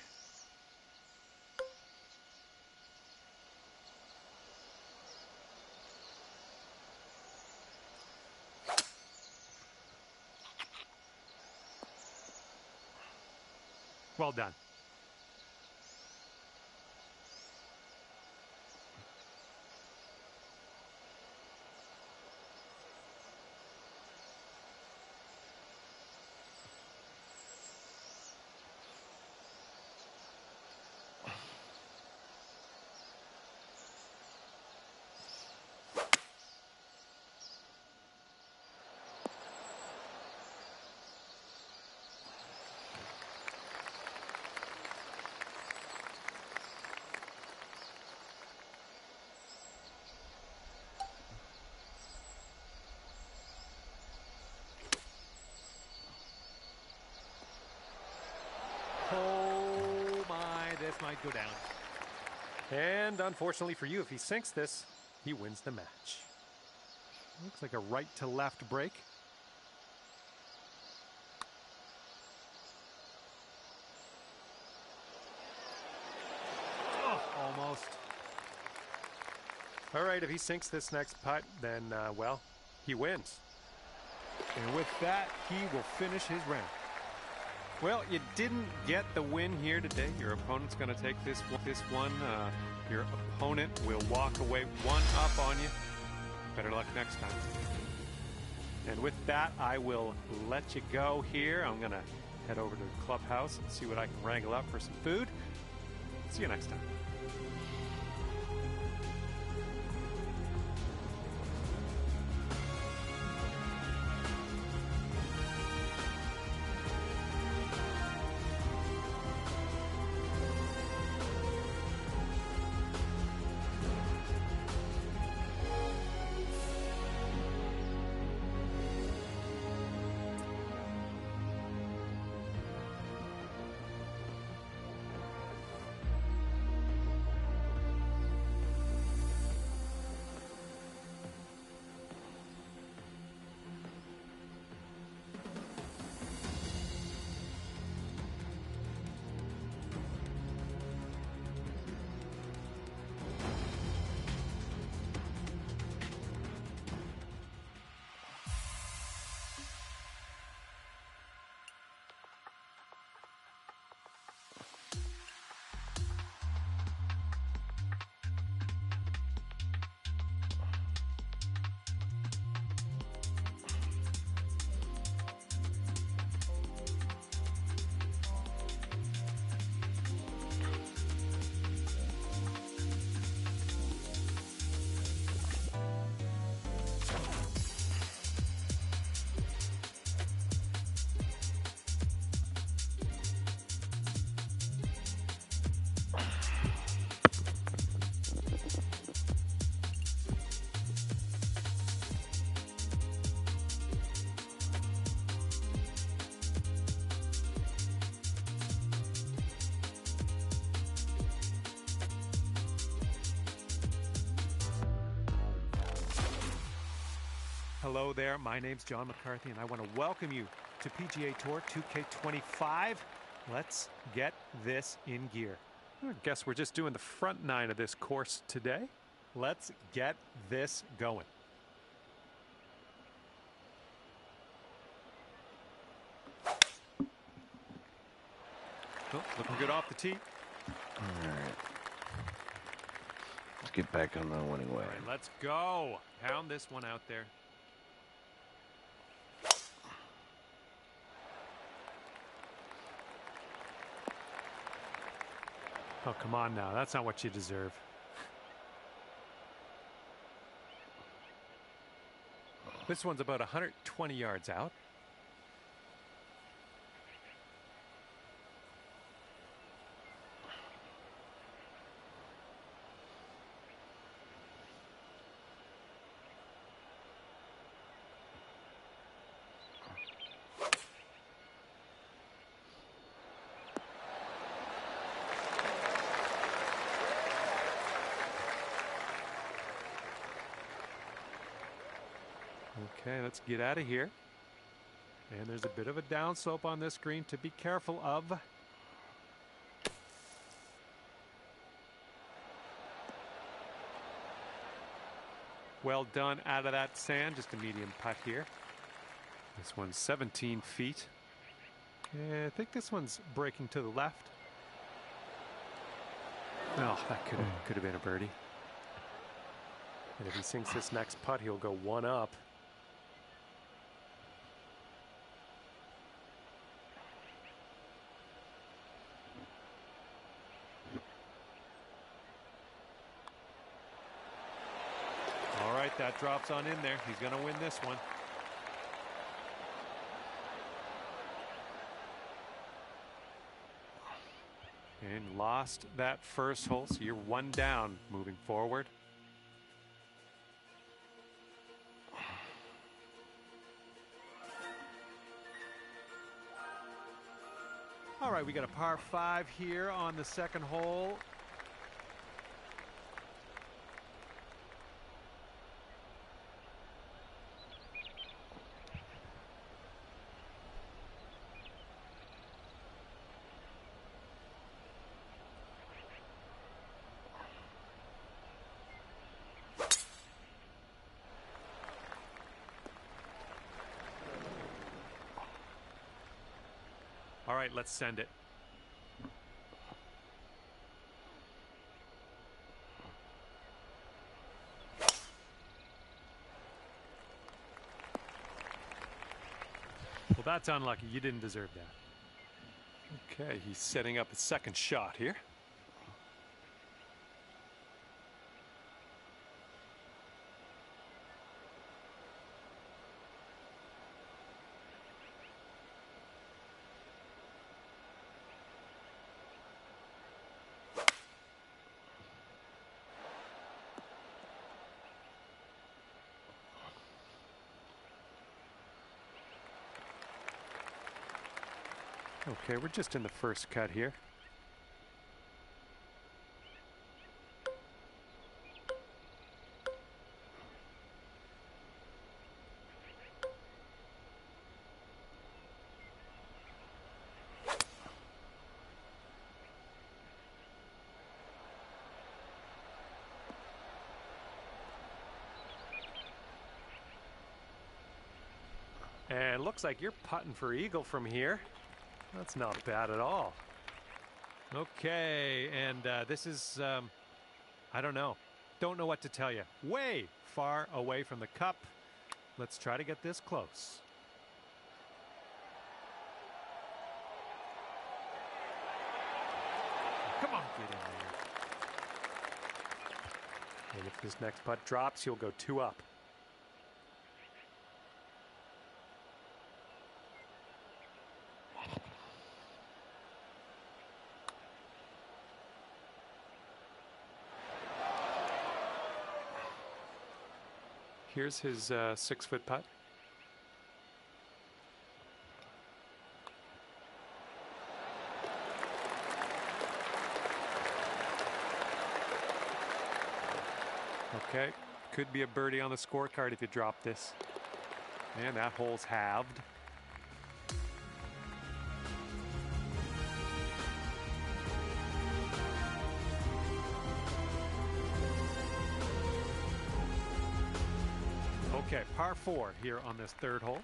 Well done. Oh my, this might go down. And unfortunately for you, if he sinks this, he wins the match. Looks like a right to left break. Oh, almost. All right, if he sinks this next putt, then, well, he wins. And with that, he will finish his round. Well, you didn't get the win here today. Your opponent's going to take this one. Your opponent will walk away one up on you. Better luck next time. And with that, I will let you go here. I'm going to head over to the clubhouse and see what I can wrangle up for some food. See you next time. Hello there, my name's John McCarthy, and I want to welcome you to PGA Tour 2K25. Let's get this in gear. I guess we're just doing the front nine of this course today. Let's get this going. Oh, looking good off the tee. All right. Let's get back on the winning way. All right, let's go. Pound this one out there. Oh, come on now. That's not what you deserve. This one's about 120 yards out. Okay, let's get out of here. And there's a bit of a downslope on this green to be careful of. Well done out of that sand. Just a medium putt here. This one's 17 feet. Yeah, I think this one's breaking to the left. Oh, that could have been a birdie. And if he sinks this next putt, he'll go one up. All right, that drops on in there. He's going to win this one. And lost that first hole, so you're one down moving forward. All right, we got a par 5 here on the second hole. All right, let's send it. Well, that's unlucky. You didn't deserve that. Okay, he's setting up his second shot here. Okay, we're just in the first cut here. And looks like you're putting for eagle from here. That's not bad at all. Okay, and this is, I don't know. Don't know what to tell you. Way far away from the cup. Let's try to get this close. Come on, get in there. And if this next putt drops, you'll go 2 up. Here's his 6-foot putt. Okay, could be a birdie on the scorecard if you drop this. And that hole's halved. Okay, par 4 here on this third hole.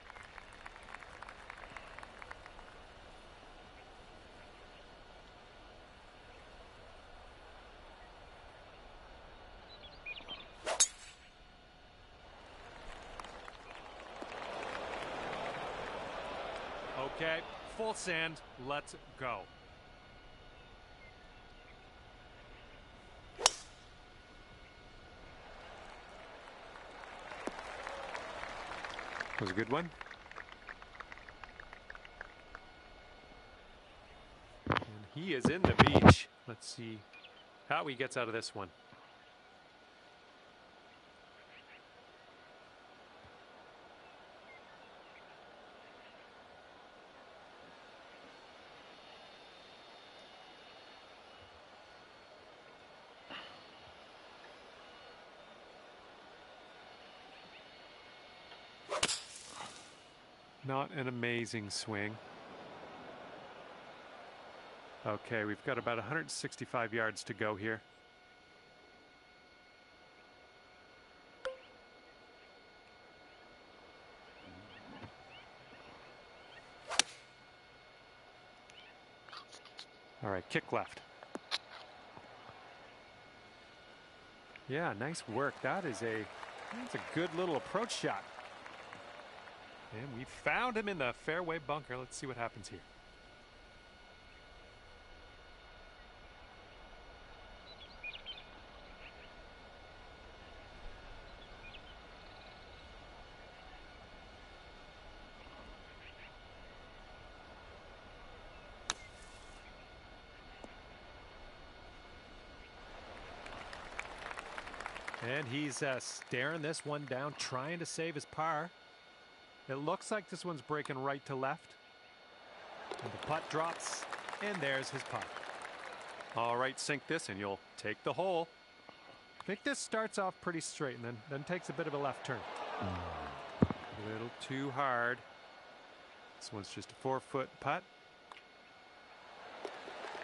Okay, full send. Let's go. Was a good one. And he is in the beach. Let's see how he gets out of this one. Not an amazing swing. Okay, we've got about 165 yards to go here. All right, kick left. Yeah, nice work. That's a good little approach shot. And we found him in the fairway bunker. Let's see what happens here. And he's staring this one down, trying to save his par. It looks like this one's breaking right to left. And the putt drops And there's his putt. All right, sink this and you'll take the hole. I think this starts off pretty straight and then takes a bit of a left turn. A little too hard. This one's just a 4-foot putt.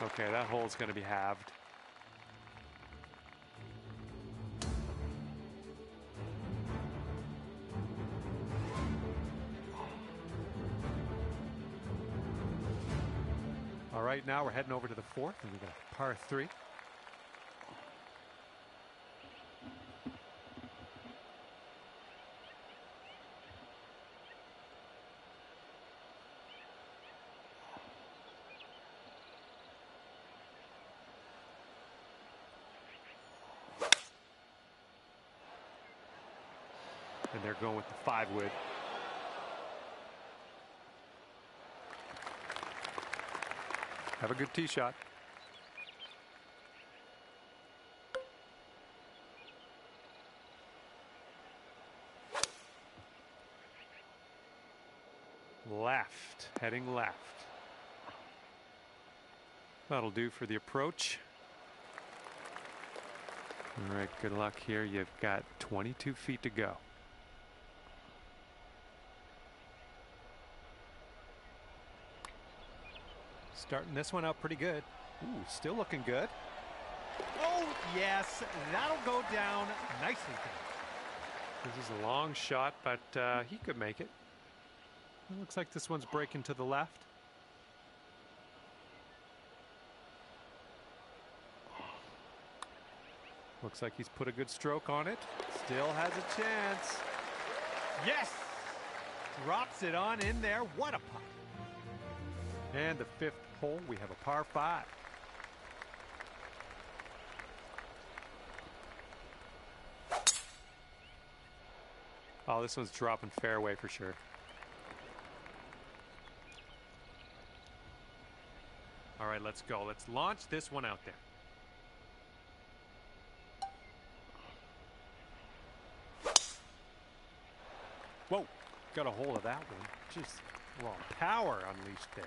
Okay, that hole's going to be halved. All right, now we're heading over to the 4th, and we got par 3. And they're going with the 5-wood. Have a good tee shot. Left, heading left. That'll do for the approach. All right, good luck here. You've got 22 feet to go. Starting this one out pretty good. Ooh, still looking good. Oh, yes, that'll go down nicely. This is a long shot, but he could make it. It looks like this one's breaking to the left. Looks like he's put a good stroke on it. Still has a chance. Yes! Drops it on in there. What a putt. And the 5th hole, we have a par 5. Oh, this one's dropping fairway for sure. All right, let's go. Let's launch this one out there. Whoa, got a hold of that one. Just raw power unleashed there.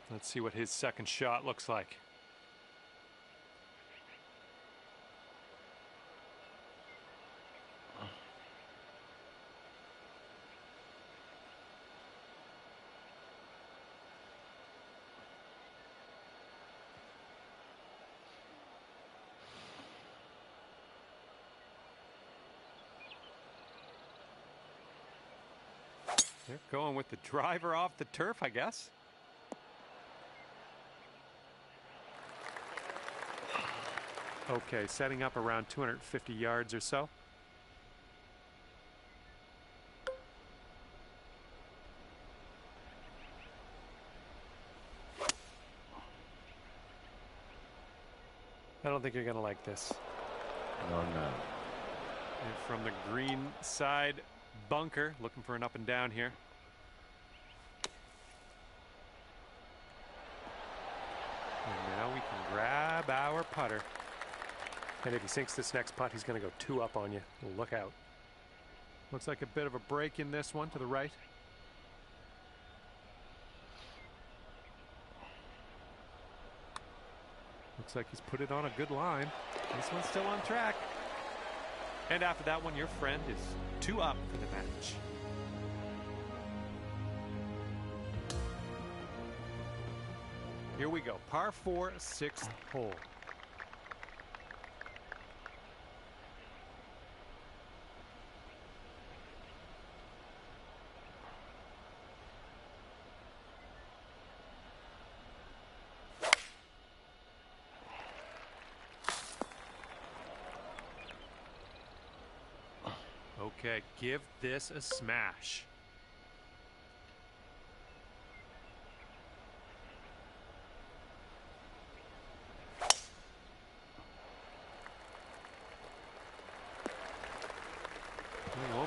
Let's see what his second shot looks like. They're going with the driver off the turf, I guess. Okay, setting up around 250 yards or so. I don't think you're going to like this. No, no. And from the green side bunker, looking for an up and down here. And now we can grab our putter. And if he sinks this next putt, he's going to go 2 up on you. Look out. Looks like a bit of a break in this one to the right. Looks like he's put it on a good line. This one's still on track. And after that one, your friend is 2 up for the match. Here we go. Par 4, 6th hole. Okay, give this a smash.